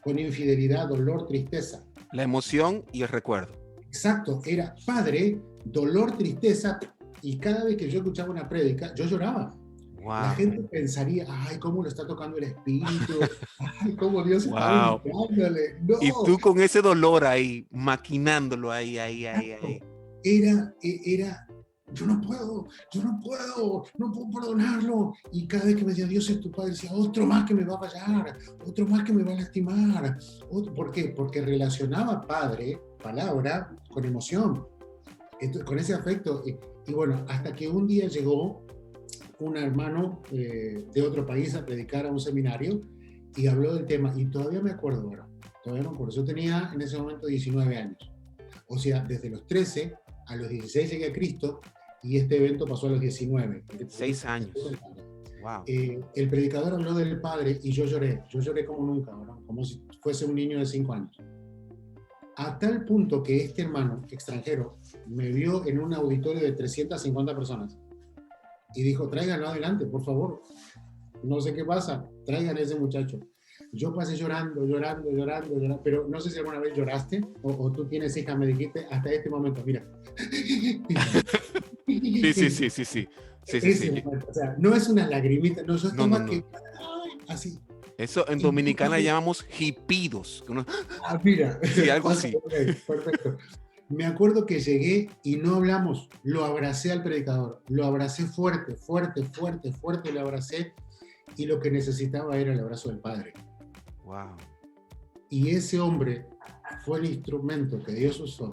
con infidelidad, dolor, tristeza. La emoción y el recuerdo. Exacto, era padre, dolor, tristeza, y cada vez que yo escuchaba una prédica, yo lloraba. La Wow. gente pensaría, ay, cómo lo está tocando el espíritu, ay, cómo Dios está Wow. ministrándole. Y No, tú con ese dolor ahí, maquinándolo ahí. era, no puedo perdonarlo. Y cada vez que me decía, Dios es tu padre, decía, otro más que me va a fallar, otro más que me va a lastimar. ¿Por qué? Porque relacionaba padre, palabra, con emoción, entonces, con ese afecto. Y bueno, hasta que un día llegó un hermano de otro país a predicar a un seminario y habló del tema. Y todavía me acuerdo, bueno, todavía me acuerdo. Yo tenía en ese momento 19 años. O sea, desde los 13 a los 16 llegué a Cristo y este evento pasó a los 19. 6 años. Wow. El predicador habló del Padre y yo lloré como nunca, ¿no? Como si fuese un niño de 5 años. A tal punto que este hermano extranjero me vio en un auditorio de 350 personas y dijo, tráiganlo adelante, por favor. No sé qué pasa, traigan a ese muchacho. Yo pasé llorando, pero no sé si alguna vez lloraste o tú tienes hija, me dijiste, hasta este momento, mira. Sí. Ese momento, o sea, no es una lagrimita, no, yo No, no, estaba que, no. así. Eso en Y Dominicana llamamos hipidos. mira, Sí, algo así. okay, perfecto. Me acuerdo que llegué y no hablamos, lo abracé al predicador, lo abracé fuerte, lo abracé y lo que necesitaba era el abrazo del Padre. Wow. Y ese hombre fue el instrumento que Dios usó,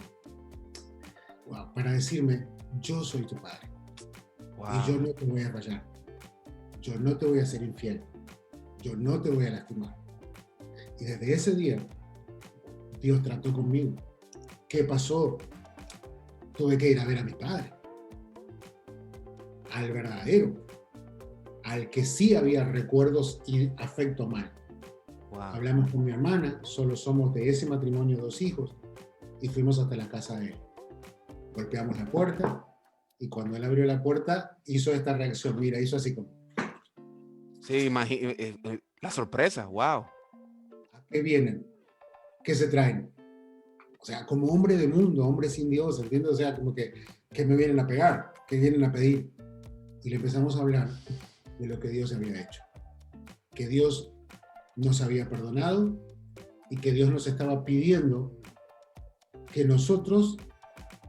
wow, para decirme, yo soy tu Padre y yo Wow. no te voy a fallar, yo no te voy a ser infiel, yo no te voy a lastimar. Y desde ese día, Dios trató conmigo. ¿Qué pasó? Tuve que ir a ver a mi padre, al verdadero, al que sí había recuerdos y afecto mal. Wow. Hablamos con mi hermana, solo somos de ese matrimonio 2 hijos, y fuimos hasta la casa de él. Golpeamos la puerta, y cuando él abrió la puerta, hizo esta reacción, mira, hizo así como, Sí, la sorpresa. Wow. ¿a qué vienen? ¿Qué se traen? O sea, como hombre de mundo, hombre sin Dios, ¿entiendes? O sea, como que me vienen a pegar, que vienen a pedir. Y le empezamos a hablar de lo que Dios había hecho. Que Dios nos había perdonado y que Dios nos estaba pidiendo que nosotros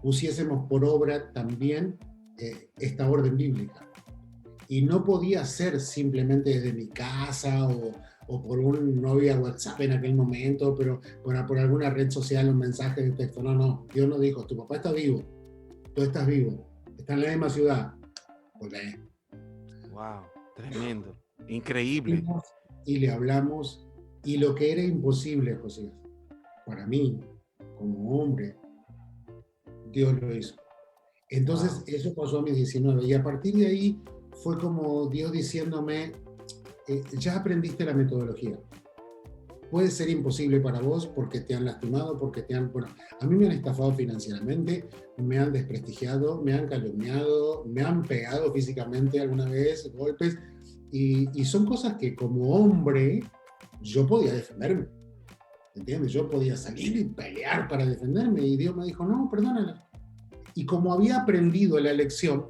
pusiésemos por obra también esta orden bíblica. Y no podía ser simplemente desde mi casa o por no había WhatsApp en aquel momento, pero por alguna red social, un mensaje de texto. No. Dios nos dijo, tu papá está vivo, tú estás vivo, está en la misma ciudad. Pues lee. Wow. Tremendo. Increíble. Y le hablamos, y lo que era imposible, José, para mí, como hombre, Dios lo hizo. Entonces, Wow. eso pasó a mis 19, y a partir de ahí fue como Dios diciéndome, ya aprendiste la metodología. Puede ser imposible para vos porque te han lastimado, bueno, a mí me han estafado financieramente, me han desprestigiado, me han calumniado, me han pegado físicamente alguna vez, golpes, y son cosas que como hombre yo podía defenderme, ¿entiendes? Yo podía salir y pelear para defenderme, y Dios me dijo, no, perdónala. Y como había aprendido la lección,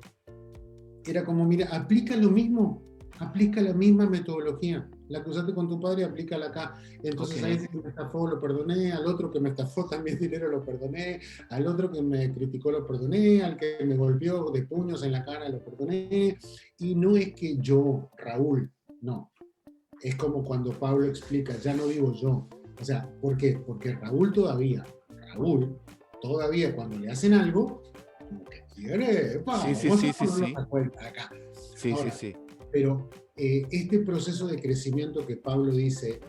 era como, mira, aplica lo mismo, aplica la misma metodología. La que usaste con tu padre, aplícala acá. Ok. Entonces a ese que me estafó lo perdoné, al otro que me estafó también dinero lo perdoné, al otro que me criticó lo perdoné, al que me golpeó de puños en la cara lo perdoné. Y no es que yo, Raúl, no. Es como cuando Pablo explica, ya no vivo yo. O sea, ¿por qué? Porque Raúl todavía cuando le hacen algo, como que quiere, epa, Sí, sí, vamos sí, a sí, ponernos sí. a cuenta de acá. Sí, sí, Ahora, sí. pero este proceso de crecimiento que Pablo dice,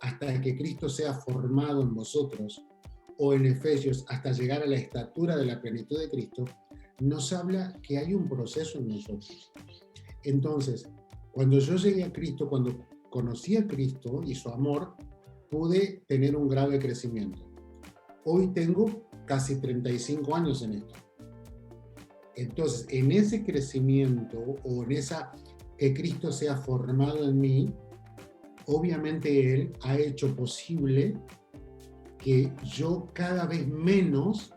hasta que Cristo sea formado en vosotros, o en Efesios, hasta llegar a la estatura de la plenitud de Cristo, nos habla que hay un proceso en nosotros. Entonces, cuando yo llegué a Cristo, cuando conocí a Cristo y su amor, pude tener un grave crecimiento. Hoy tengo casi 35 años en esto. Entonces, en ese crecimiento o en esa que Cristo sea formado en mí, obviamente Él ha hecho posible que yo cada vez menos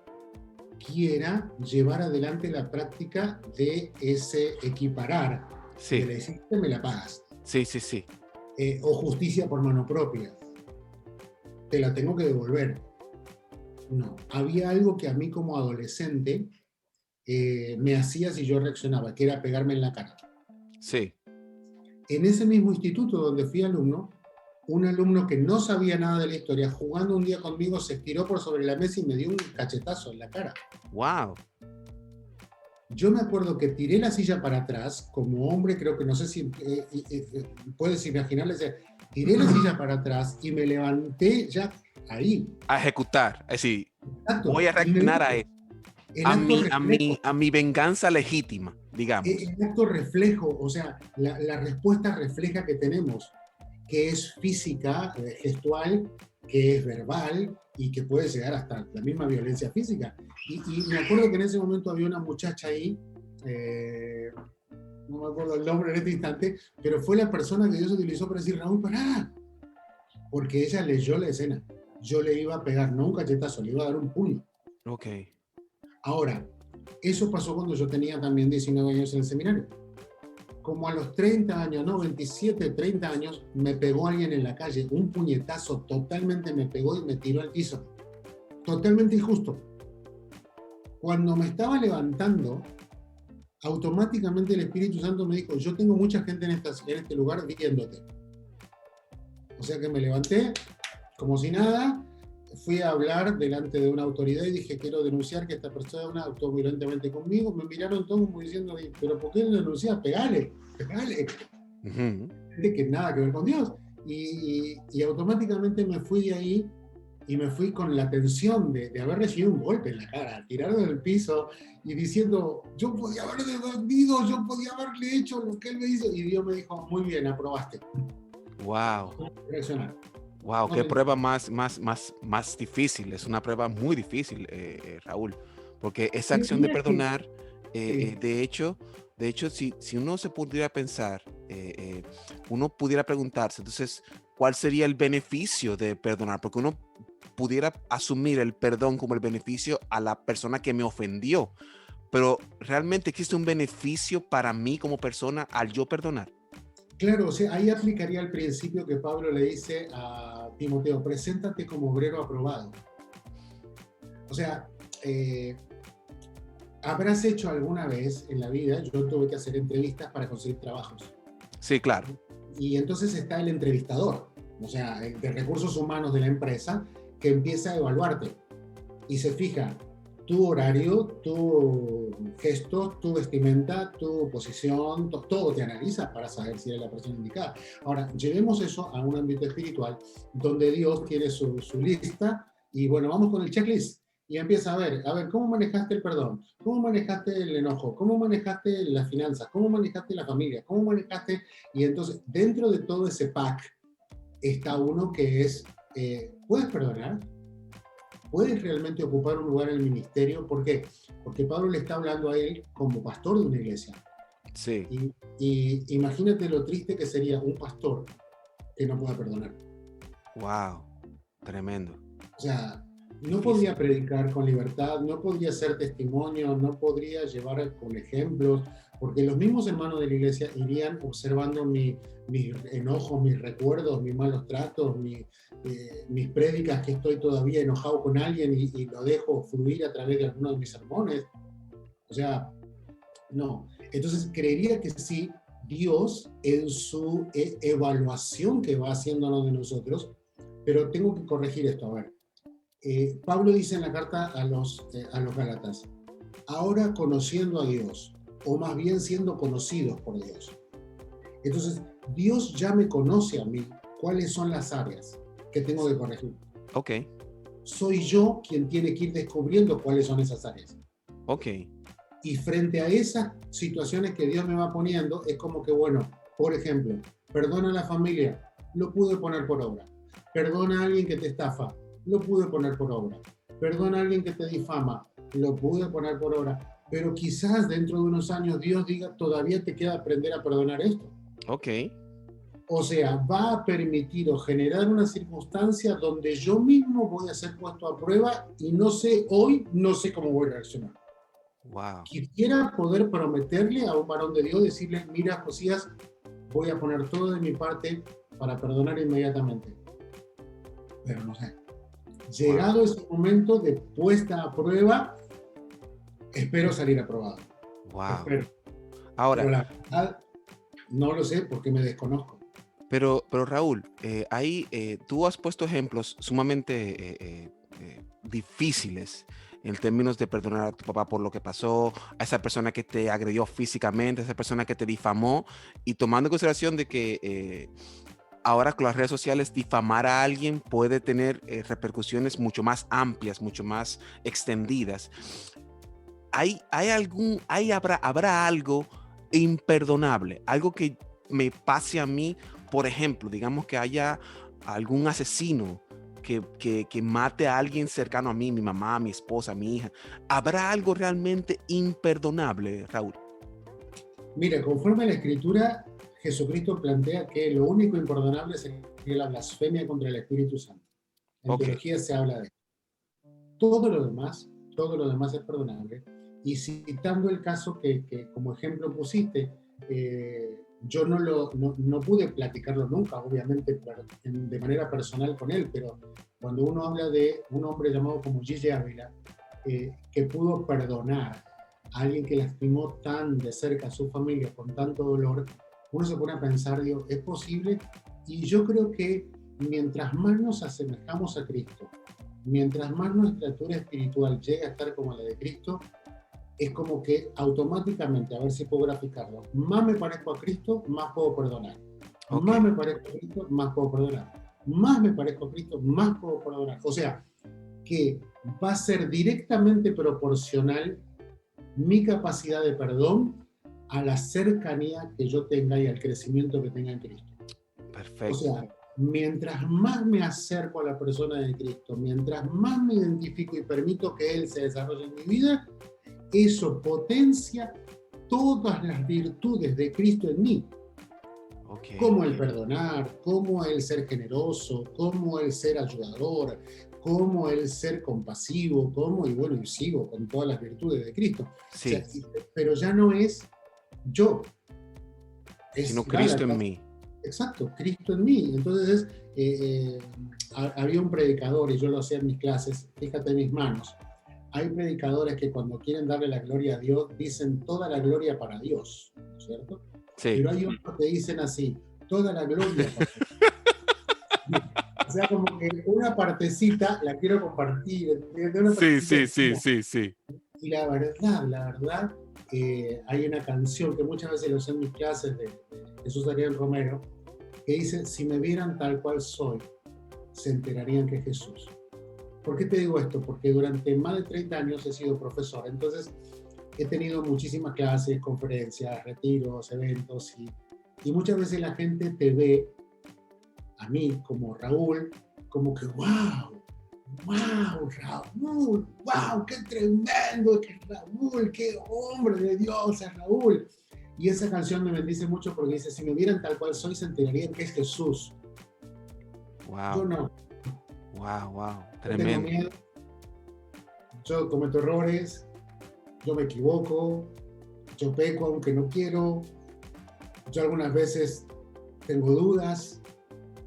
quiera llevar adelante la práctica de ese equiparar, de Sí, la hiciste, me la pagas, sí, sí, sí. o justicia por mano propia, te la tengo que devolver. No, había algo que a mí como adolescente me hacía si yo reaccionaba, que era pegarme en la cara. Sí. En ese mismo instituto donde fui alumno, un alumno que no sabía nada de la historia, jugando un día conmigo, se estiró por sobre la mesa y me dio un cachetazo en la cara. Wow. Yo me acuerdo que tiré la silla para atrás, como hombre, creo que no sé si puedes imaginarles, tiré la silla para atrás y me levanté ya ahí. A ejecutar. Es decir, voy Exacto. a reaccionar a eso. El acto reflejo. A mi venganza legítima, digamos. El acto reflejo, o sea, la respuesta refleja que tenemos, que es física, gestual, que es verbal y que puede llegar hasta la misma violencia física. Y me acuerdo que en ese momento había una muchacha ahí, eh, no me acuerdo el nombre en este instante, pero fue la persona que Dios utilizó para decir, Raúl, pará, porque ella leyó la escena. Yo le iba a pegar, no un cachetazo, le iba a dar un puño. Ok. Ahora, eso pasó cuando yo tenía también 19 años en el seminario. Como a los 30 años, no, 27, 30 años, me pegó alguien en la calle, un puñetazo totalmente me pegó y me tiró al piso. Totalmente injusto. Cuando me estaba levantando, automáticamente el Espíritu Santo me dijo, yo tengo mucha gente en este lugar viéndote. O sea que me levanté como si nada, fui a hablar delante de una autoridad y dije, quiero denunciar que esta persona actuó violentamente conmigo. Me miraron todos como diciendo, pero ¿por qué no denuncias? Pegale, pegale. Ujú. Que nada que ver con Dios. Y automáticamente me fui de ahí y me fui con la tensión de haber recibido un golpe en la cara, tirado del piso y diciendo, yo podía haberle defendido, yo podía haberle hecho lo que él me hizo. Y Dios me dijo, muy bien, aprobaste. Wow. Reaccionar. Wow, No qué te... prueba más difícil. Es una prueba muy difícil, Raúl. Porque esa acción de perdonar, Sí. de hecho, si uno se pudiera pensar, uno pudiera preguntarse, entonces, ¿cuál sería el beneficio de perdonar? Porque uno pudiera asumir el perdón como el beneficio a la persona que me ofendió, pero realmente existe un beneficio para mí como persona al yo perdonar. Claro, o sea, ahí aplicaría el principio que Pablo le dice a Timoteo, preséntate como obrero aprobado. O sea, habrás hecho alguna vez en la vida, yo tuve que hacer entrevistas para conseguir trabajos. Sí, claro. Y entonces está el entrevistador, o sea, el de recursos humanos de la empresa, que empieza a evaluarte y se fija tu horario, tu gesto, tu vestimenta, tu posición, todo te analiza para saber si eres la persona indicada. Ahora, llevemos eso a un ámbito espiritual donde Dios tiene su lista y bueno, vamos con el checklist y empieza a ver, ¿cómo manejaste el perdón? ¿Cómo manejaste el enojo? ¿Cómo manejaste las finanzas? ¿Cómo manejaste la familia? ¿Cómo manejaste? Y entonces, dentro de todo ese pack está uno que es, ¿puedes perdonar? ¿Puedes realmente ocupar un lugar en el ministerio? ¿Por qué? Porque Pablo le está hablando a él como pastor de una iglesia. Sí. Y imagínate lo triste que sería un pastor que no pueda perdonar. Wow. Tremendo. O sea, no Difícil. podría predicar con libertad, no podría ser testimonio, no podría llevar con ejemplos, porque los mismos hermanos de la iglesia irían observando mis enojos, mis recuerdos, mis malos tratos, mis prédicas que estoy todavía enojado con alguien y lo dejo fluir a través de algunos de mis sermones. O sea, no. Entonces, creería que sí, Dios en su evaluación que va haciéndonos de nosotros, pero tengo que corregir esto. A ver, Pablo dice en la carta a los Gálatas, ahora conociendo a Dios, o más bien siendo conocidos por Dios. Entonces, Dios ya me conoce a mí cuáles son las áreas que tengo que corregir. Ok, Soy yo quien tiene que ir descubriendo cuáles son esas áreas. ok, Y frente a esas situaciones que Dios me va poniendo, es como que, bueno, por ejemplo, perdona a la familia, lo pude poner por obra. Perdona a alguien que te estafa, lo pude poner por obra. Perdona a alguien que te difama, lo pude poner por obra. Pero quizás dentro de unos años Dios diga, todavía te queda aprender a perdonar esto. ok. O sea, va a permitir o generar una circunstancia donde yo mismo voy a ser puesto a prueba y no sé hoy, no sé cómo voy a reaccionar. Wow. Quisiera poder prometerle a un varón de Dios, decirle, mira, Josías, voy a poner todo de mi parte para perdonar inmediatamente. Pero no sé. Wow. Llegado ese momento de puesta a prueba, espero salir aprobado. Wow. Espero. Ahora, Pero la verdad, no lo sé porque me desconozco. pero Raúl, ahí tú has puesto ejemplos sumamente difíciles en términos de perdonar a tu papá por lo que pasó, a esa persona que te agredió físicamente, a esa persona que te difamó, y tomando en consideración de que ahora con las redes sociales difamar a alguien puede tener repercusiones mucho más amplias, mucho más extendidas. ¿Habrá algo imperdonable, algo que me pase a mí? Por ejemplo, digamos que haya algún asesino que mate a alguien cercano a mí, mi mamá, mi esposa, mi hija. ¿Habrá algo realmente imperdonable, Raúl? Mira, conforme a la Escritura, Jesucristo plantea que lo único imperdonable sería la blasfemia contra el Espíritu Santo. En Ok, teología se habla de todo lo demás, todo lo demás es perdonable. Y citando el caso que como ejemplo pusiste, yo no pude platicarlo nunca, obviamente, de manera personal con él, pero cuando uno habla de un hombre llamado como Gigi Ávila, que pudo perdonar a alguien que lastimó tan de cerca a su familia con tanto dolor, uno se pone a pensar, Dios, ¿es posible? Y yo creo que mientras más nos asemejamos a Cristo, mientras más nuestra altura espiritual llega a estar como la de Cristo, es como que automáticamente, a ver si puedo graficarlo, más me parezco a Cristo, más puedo perdonar. ok, Más me parezco a Cristo, más puedo perdonar. Más me parezco a Cristo, más puedo perdonar. O sea, que va a ser directamente proporcional mi capacidad de perdón a la cercanía que yo tenga y al crecimiento que tenga en Cristo. O perfecto. sea, mientras más me acerco a la persona de Cristo, mientras más me identifico y permito que Él se desarrolle en mi vida, eso potencia todas las virtudes de Cristo en mí, Ok, como el perdonar, como el ser generoso, como el ser ayudador, como el ser compasivo, como, y bueno, y sigo con todas las virtudes de Cristo. O sea, sí, pero ya no es yo, sino es Cristo en Gálatas. mí. Exacto, Cristo en mí. Entonces, había un predicador, y yo lo hacía en mis clases, fíjate en mis manos. Hay predicadores que cuando quieren darle la gloria a Dios, dicen toda la gloria para Dios, ¿no es cierto? Sí. Pero hay otros que dicen así, toda la gloria para Dios. O sea, como que una partecita la quiero compartir, de una Sí, partecita sí, de sí, vida. sí, sí. Y la verdad, hay una canción que muchas veces lo sé en mis clases de Jesús Ariel Romero, que dice, si me vieran tal cual soy, se enterarían que es Jesús. ¿Por qué te digo esto? Porque durante más de 30 años he sido profesor, entonces he tenido muchísimas clases, conferencias, retiros, eventos, y muchas veces la gente te ve, a mí como Raúl, como que wow, wow, Raúl, wow, qué tremendo, qué Raúl, qué hombre de Dios es Raúl. Y esa canción me bendice mucho porque dice, si me vieran tal cual soy, se enterarían que es Jesús. Yo Wow, no, wow, wow. yo tengo Tremendo. miedo, yo cometo errores, yo me equivoco, yo peco aunque no quiero, yo algunas veces tengo dudas,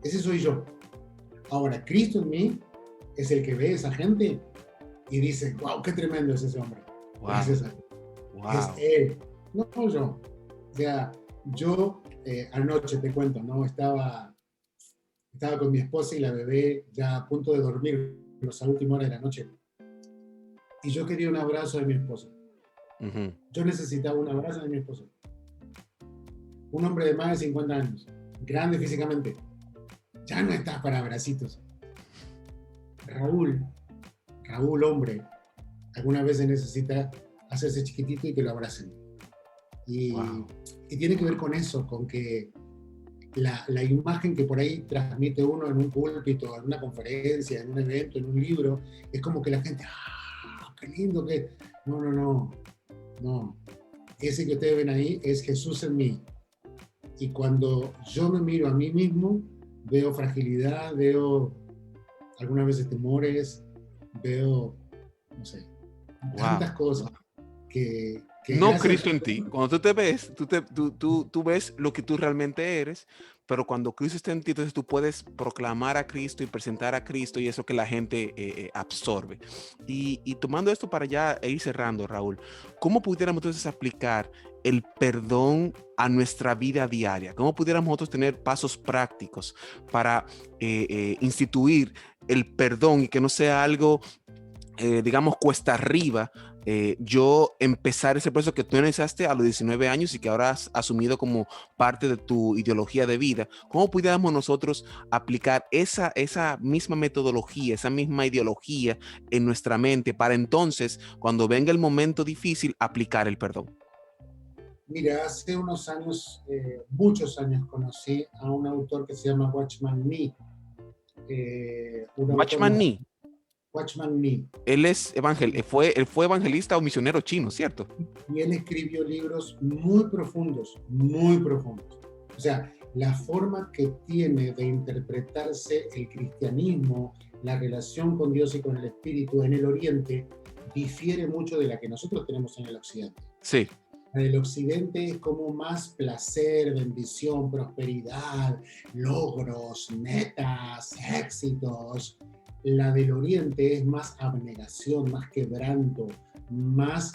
ese soy yo. Ahora, Cristo en mí es el que ve a esa gente y dice, wow, qué tremendo es ese hombre. Wow, Gracias a Dios. Es wow. él, no yo. O sea, yo anoche te cuento, ¿no? Estaba con mi esposa y la bebé ya a punto de dormir, a última hora de la noche. Y yo quería un abrazo de mi esposa. Ujú. Yo necesitaba un abrazo de mi esposa. Un hombre de más de 50 años, grande físicamente. Ya no estás para abracitos. Raúl, hombre, algunas veces necesita hacerse chiquitito y que lo abracen. Y, Wow. y tiene que ver con eso, con que la imagen que por ahí transmite uno en un púlpito, en una conferencia, en un evento, en un libro, es como que la gente, ¡ah, qué lindo que! No, no, no, no. Ese que ustedes ven ahí es Jesús en mí. Y cuando yo me miro a mí mismo, veo fragilidad, veo algunas veces temores, veo, no sé, Wow. tantas cosas que No gracias Cristo a en ti. Cuando tú te ves, tú ves lo que tú realmente eres, pero cuando Cristo está en ti, entonces tú puedes proclamar a Cristo y presentar a Cristo y eso que la gente absorbe. Y tomando esto para ya ir cerrando, Raúl, ¿cómo pudiéramos entonces aplicar el perdón a nuestra vida diaria? ¿Cómo pudiéramos nosotros tener pasos prácticos para instituir el perdón y que no sea algo digamos, cuesta arriba, yo empezar ese proceso que tú iniciaste a los 19 años y que ahora has asumido como parte de tu ideología de vida? ¿Cómo pudiéramos nosotros aplicar esa misma metodología, esa misma ideología en nuestra mente para entonces, cuando venga el momento difícil, aplicar el perdón? Mira, hace unos años, muchos años, conocí a un autor que se llama Watchman Nee, un autor Watchman Nee, Watchman Nee, él fue evangelista o misionero chino, ¿cierto? y él escribió libros muy profundos, muy profundos. O sea, la forma que tiene de interpretarse el cristianismo, la relación con Dios y con el Espíritu en el Oriente, difiere mucho de la que nosotros tenemos en el Occidente. Sí, La del Occidente es como más placer, bendición, prosperidad, logros, metas, éxitos. La del Oriente es más abnegación, más quebranto, más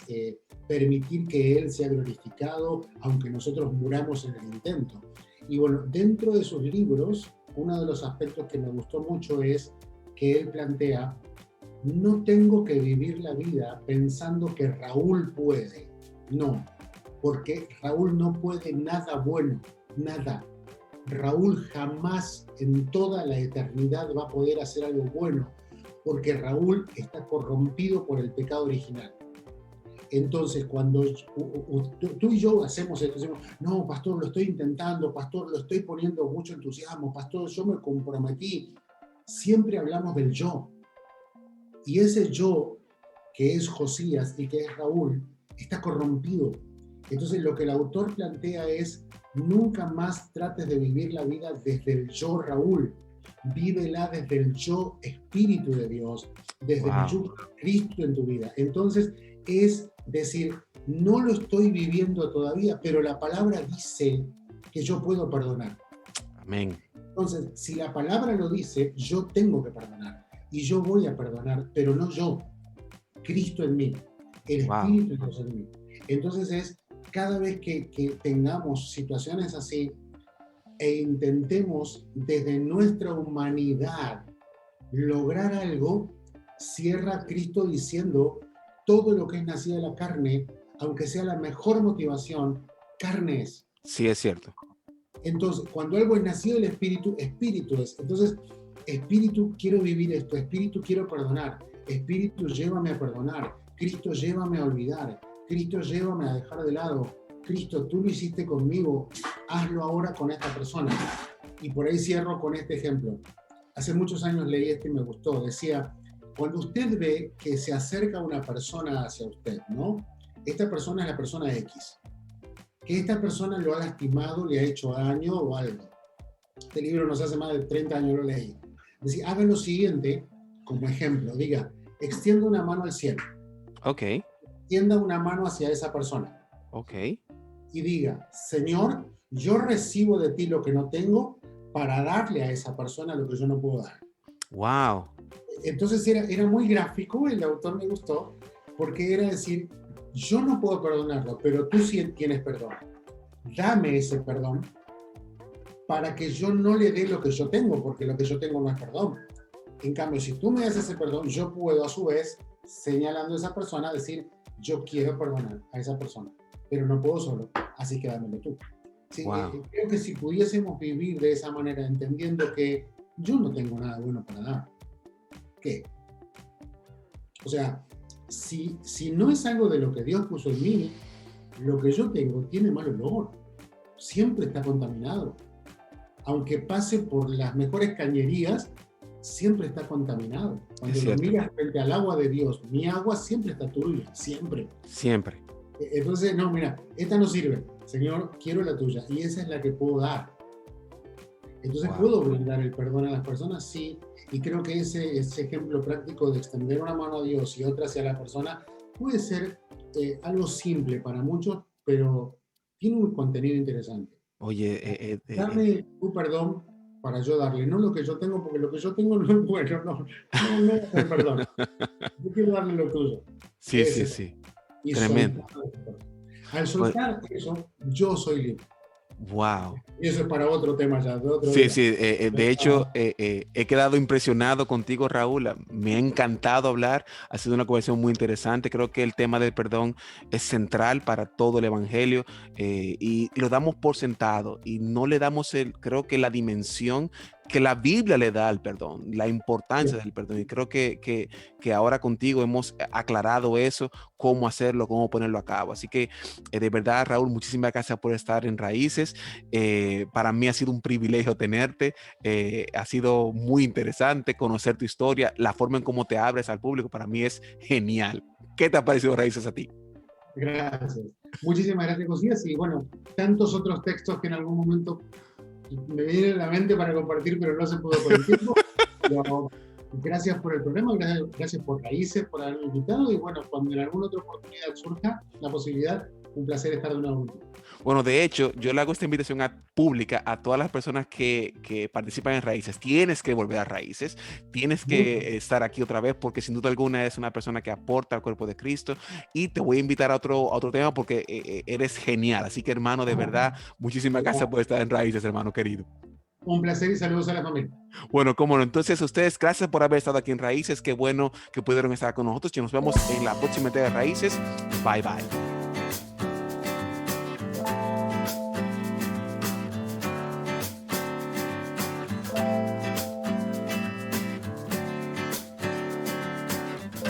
permitir que Él sea glorificado, aunque nosotros muramos en el intento. Y bueno, dentro de sus libros, uno de los aspectos que me gustó mucho es que Él plantea, no tengo que vivir la vida pensando que Raúl puede. No, porque Raúl no puede nada bueno, nada. Raúl jamás en toda la eternidad va a poder hacer algo bueno, porque Raúl está corrompido por el pecado original. Entonces, cuando tú y yo hacemos esto, decimos, no, pastor, lo estoy intentando, pastor, lo estoy poniendo mucho entusiasmo, pastor, yo me comprometí. Siempre hablamos del yo. Y ese yo, que es Josías y que es Raúl, está corrompido. Entonces lo que el autor plantea es, nunca más trates de vivir la vida desde el yo Raúl, vívela desde el yo Espíritu de Dios, desde el wow, yo Cristo en tu vida. Entonces es decir, no lo estoy viviendo todavía, pero la palabra dice que yo puedo perdonar. amén, Entonces, si la palabra lo dice, yo tengo que perdonar. Y yo voy a perdonar, pero no yo, Cristo en mí, el wow, Espíritu de Dios en mí. Entonces es cada vez que tengamos situaciones así e intentemos desde nuestra humanidad lograr algo, cierra Cristo diciendo, todo lo que es nacido de la carne, aunque sea la mejor motivación, carne es. sí es cierto, Entonces, cuando algo es nacido del Espíritu, Espíritu es. Entonces, Espíritu, quiero vivir esto, Espíritu, quiero perdonar, Espíritu, llévame a perdonar, Cristo, llévame a olvidar, Cristo, llévame a dejar de lado, Cristo, tú lo hiciste conmigo, hazlo ahora con esta persona. Y por ahí cierro con este ejemplo. Hace muchos años leí este y me gustó. Decía, cuando usted ve que se acerca una persona hacia usted, ¿no? Esta persona es la persona X. Que esta persona lo ha lastimado, le ha hecho daño o algo. Este libro nos hace más de 30 años lo leí. Decía, haga lo siguiente, como ejemplo, diga, extienda una mano al cielo, ok, extienda una mano hacia esa persona. Ok. y diga, Señor, yo recibo de ti lo que no tengo para darle a esa persona lo que yo no puedo dar. Wow. Entonces era muy gráfico, el autor me gustó, porque era decir, yo no puedo perdonarlo, pero tú sí tienes perdón. Dame ese perdón para que yo no le dé lo que yo tengo, porque lo que yo tengo no es perdón. En cambio, si tú me das ese perdón, yo puedo a su vez, señalando a esa persona, decir, yo quiero perdonar a esa persona, pero no puedo solo, así que dámelo tú. Sí, Wow. creo que si pudiésemos vivir de esa manera, entendiendo que yo no tengo nada bueno para dar, ¿qué? O sea, si no es algo de lo que Dios puso en mí, lo que yo tengo tiene mal olor, siempre está contaminado. Aunque pase por las mejores cañerías, siempre está contaminado. Es Cuando lo cierto. miras frente al agua de Dios, mi agua siempre está turbia, siempre. Siempre. Entonces, no, mira, esta no sirve. Señor, quiero la tuya. Y esa es la que puedo dar. Entonces, Wow. ¿puedo brindar el perdón a las personas? Sí. Y creo que ese ejemplo práctico de extender una mano a Dios y otra hacia la persona puede ser algo simple para muchos, pero tiene un contenido interesante. Oye, Dame tu perdón para yo darle, no lo que yo tengo, porque lo que yo tengo no es bueno, no va a ser perdón. Yo quiero darle lo tuyo. sí, sí, Ese, sí. y Tremendo. soltar. Al Pues, soltar eso, yo soy libre. wow. Y eso es para otro tema ya, de otro Sí, día. sí, de hecho, he quedado impresionado contigo, Raúl. Me ha encantado hablar. Ha sido una conversación muy interesante. Creo que el tema del perdón es central para todo el evangelio y lo damos por sentado y no le damos creo que la dimensión que la Biblia le da al perdón, la importancia del perdón. Y creo que ahora contigo hemos aclarado eso, cómo hacerlo, cómo ponerlo a cabo. Así que de verdad, Raúl, muchísimas gracias por estar en Raíces. Para mí ha sido un privilegio tenerte, ha sido muy interesante conocer tu historia, la forma en cómo te abres al público, para mí es genial. ¿Qué te ha parecido Raíces a ti? Gracias. Muchísimas gracias, Josías. Y bueno, tantos otros textos que en algún momento me vienen a la mente para compartir, pero no se pudo por el tiempo. Pero gracias por el programa, gracias por Raíces, por haberme invitado. Y bueno, cuando en alguna otra oportunidad surja la posibilidad, un placer estar de nuevo contigo. Bueno, de hecho, yo le hago esta invitación pública a todas las personas que participan en Raíces. Tienes que volver a Raíces, tienes Mucho. que estar aquí otra vez porque sin duda alguna es una persona que aporta al cuerpo de Cristo y te voy a invitar a otro tema porque eres genial. Así que hermano, de verdad, muchísimas gracias por estar en Raíces, hermano querido. Un placer y saludos a la familia. Bueno, cómo no. Entonces, ustedes, gracias por haber estado aquí en Raíces. Qué bueno que pudieron estar con nosotros y nos vemos en la próxima entrega de Raíces. Bye, bye.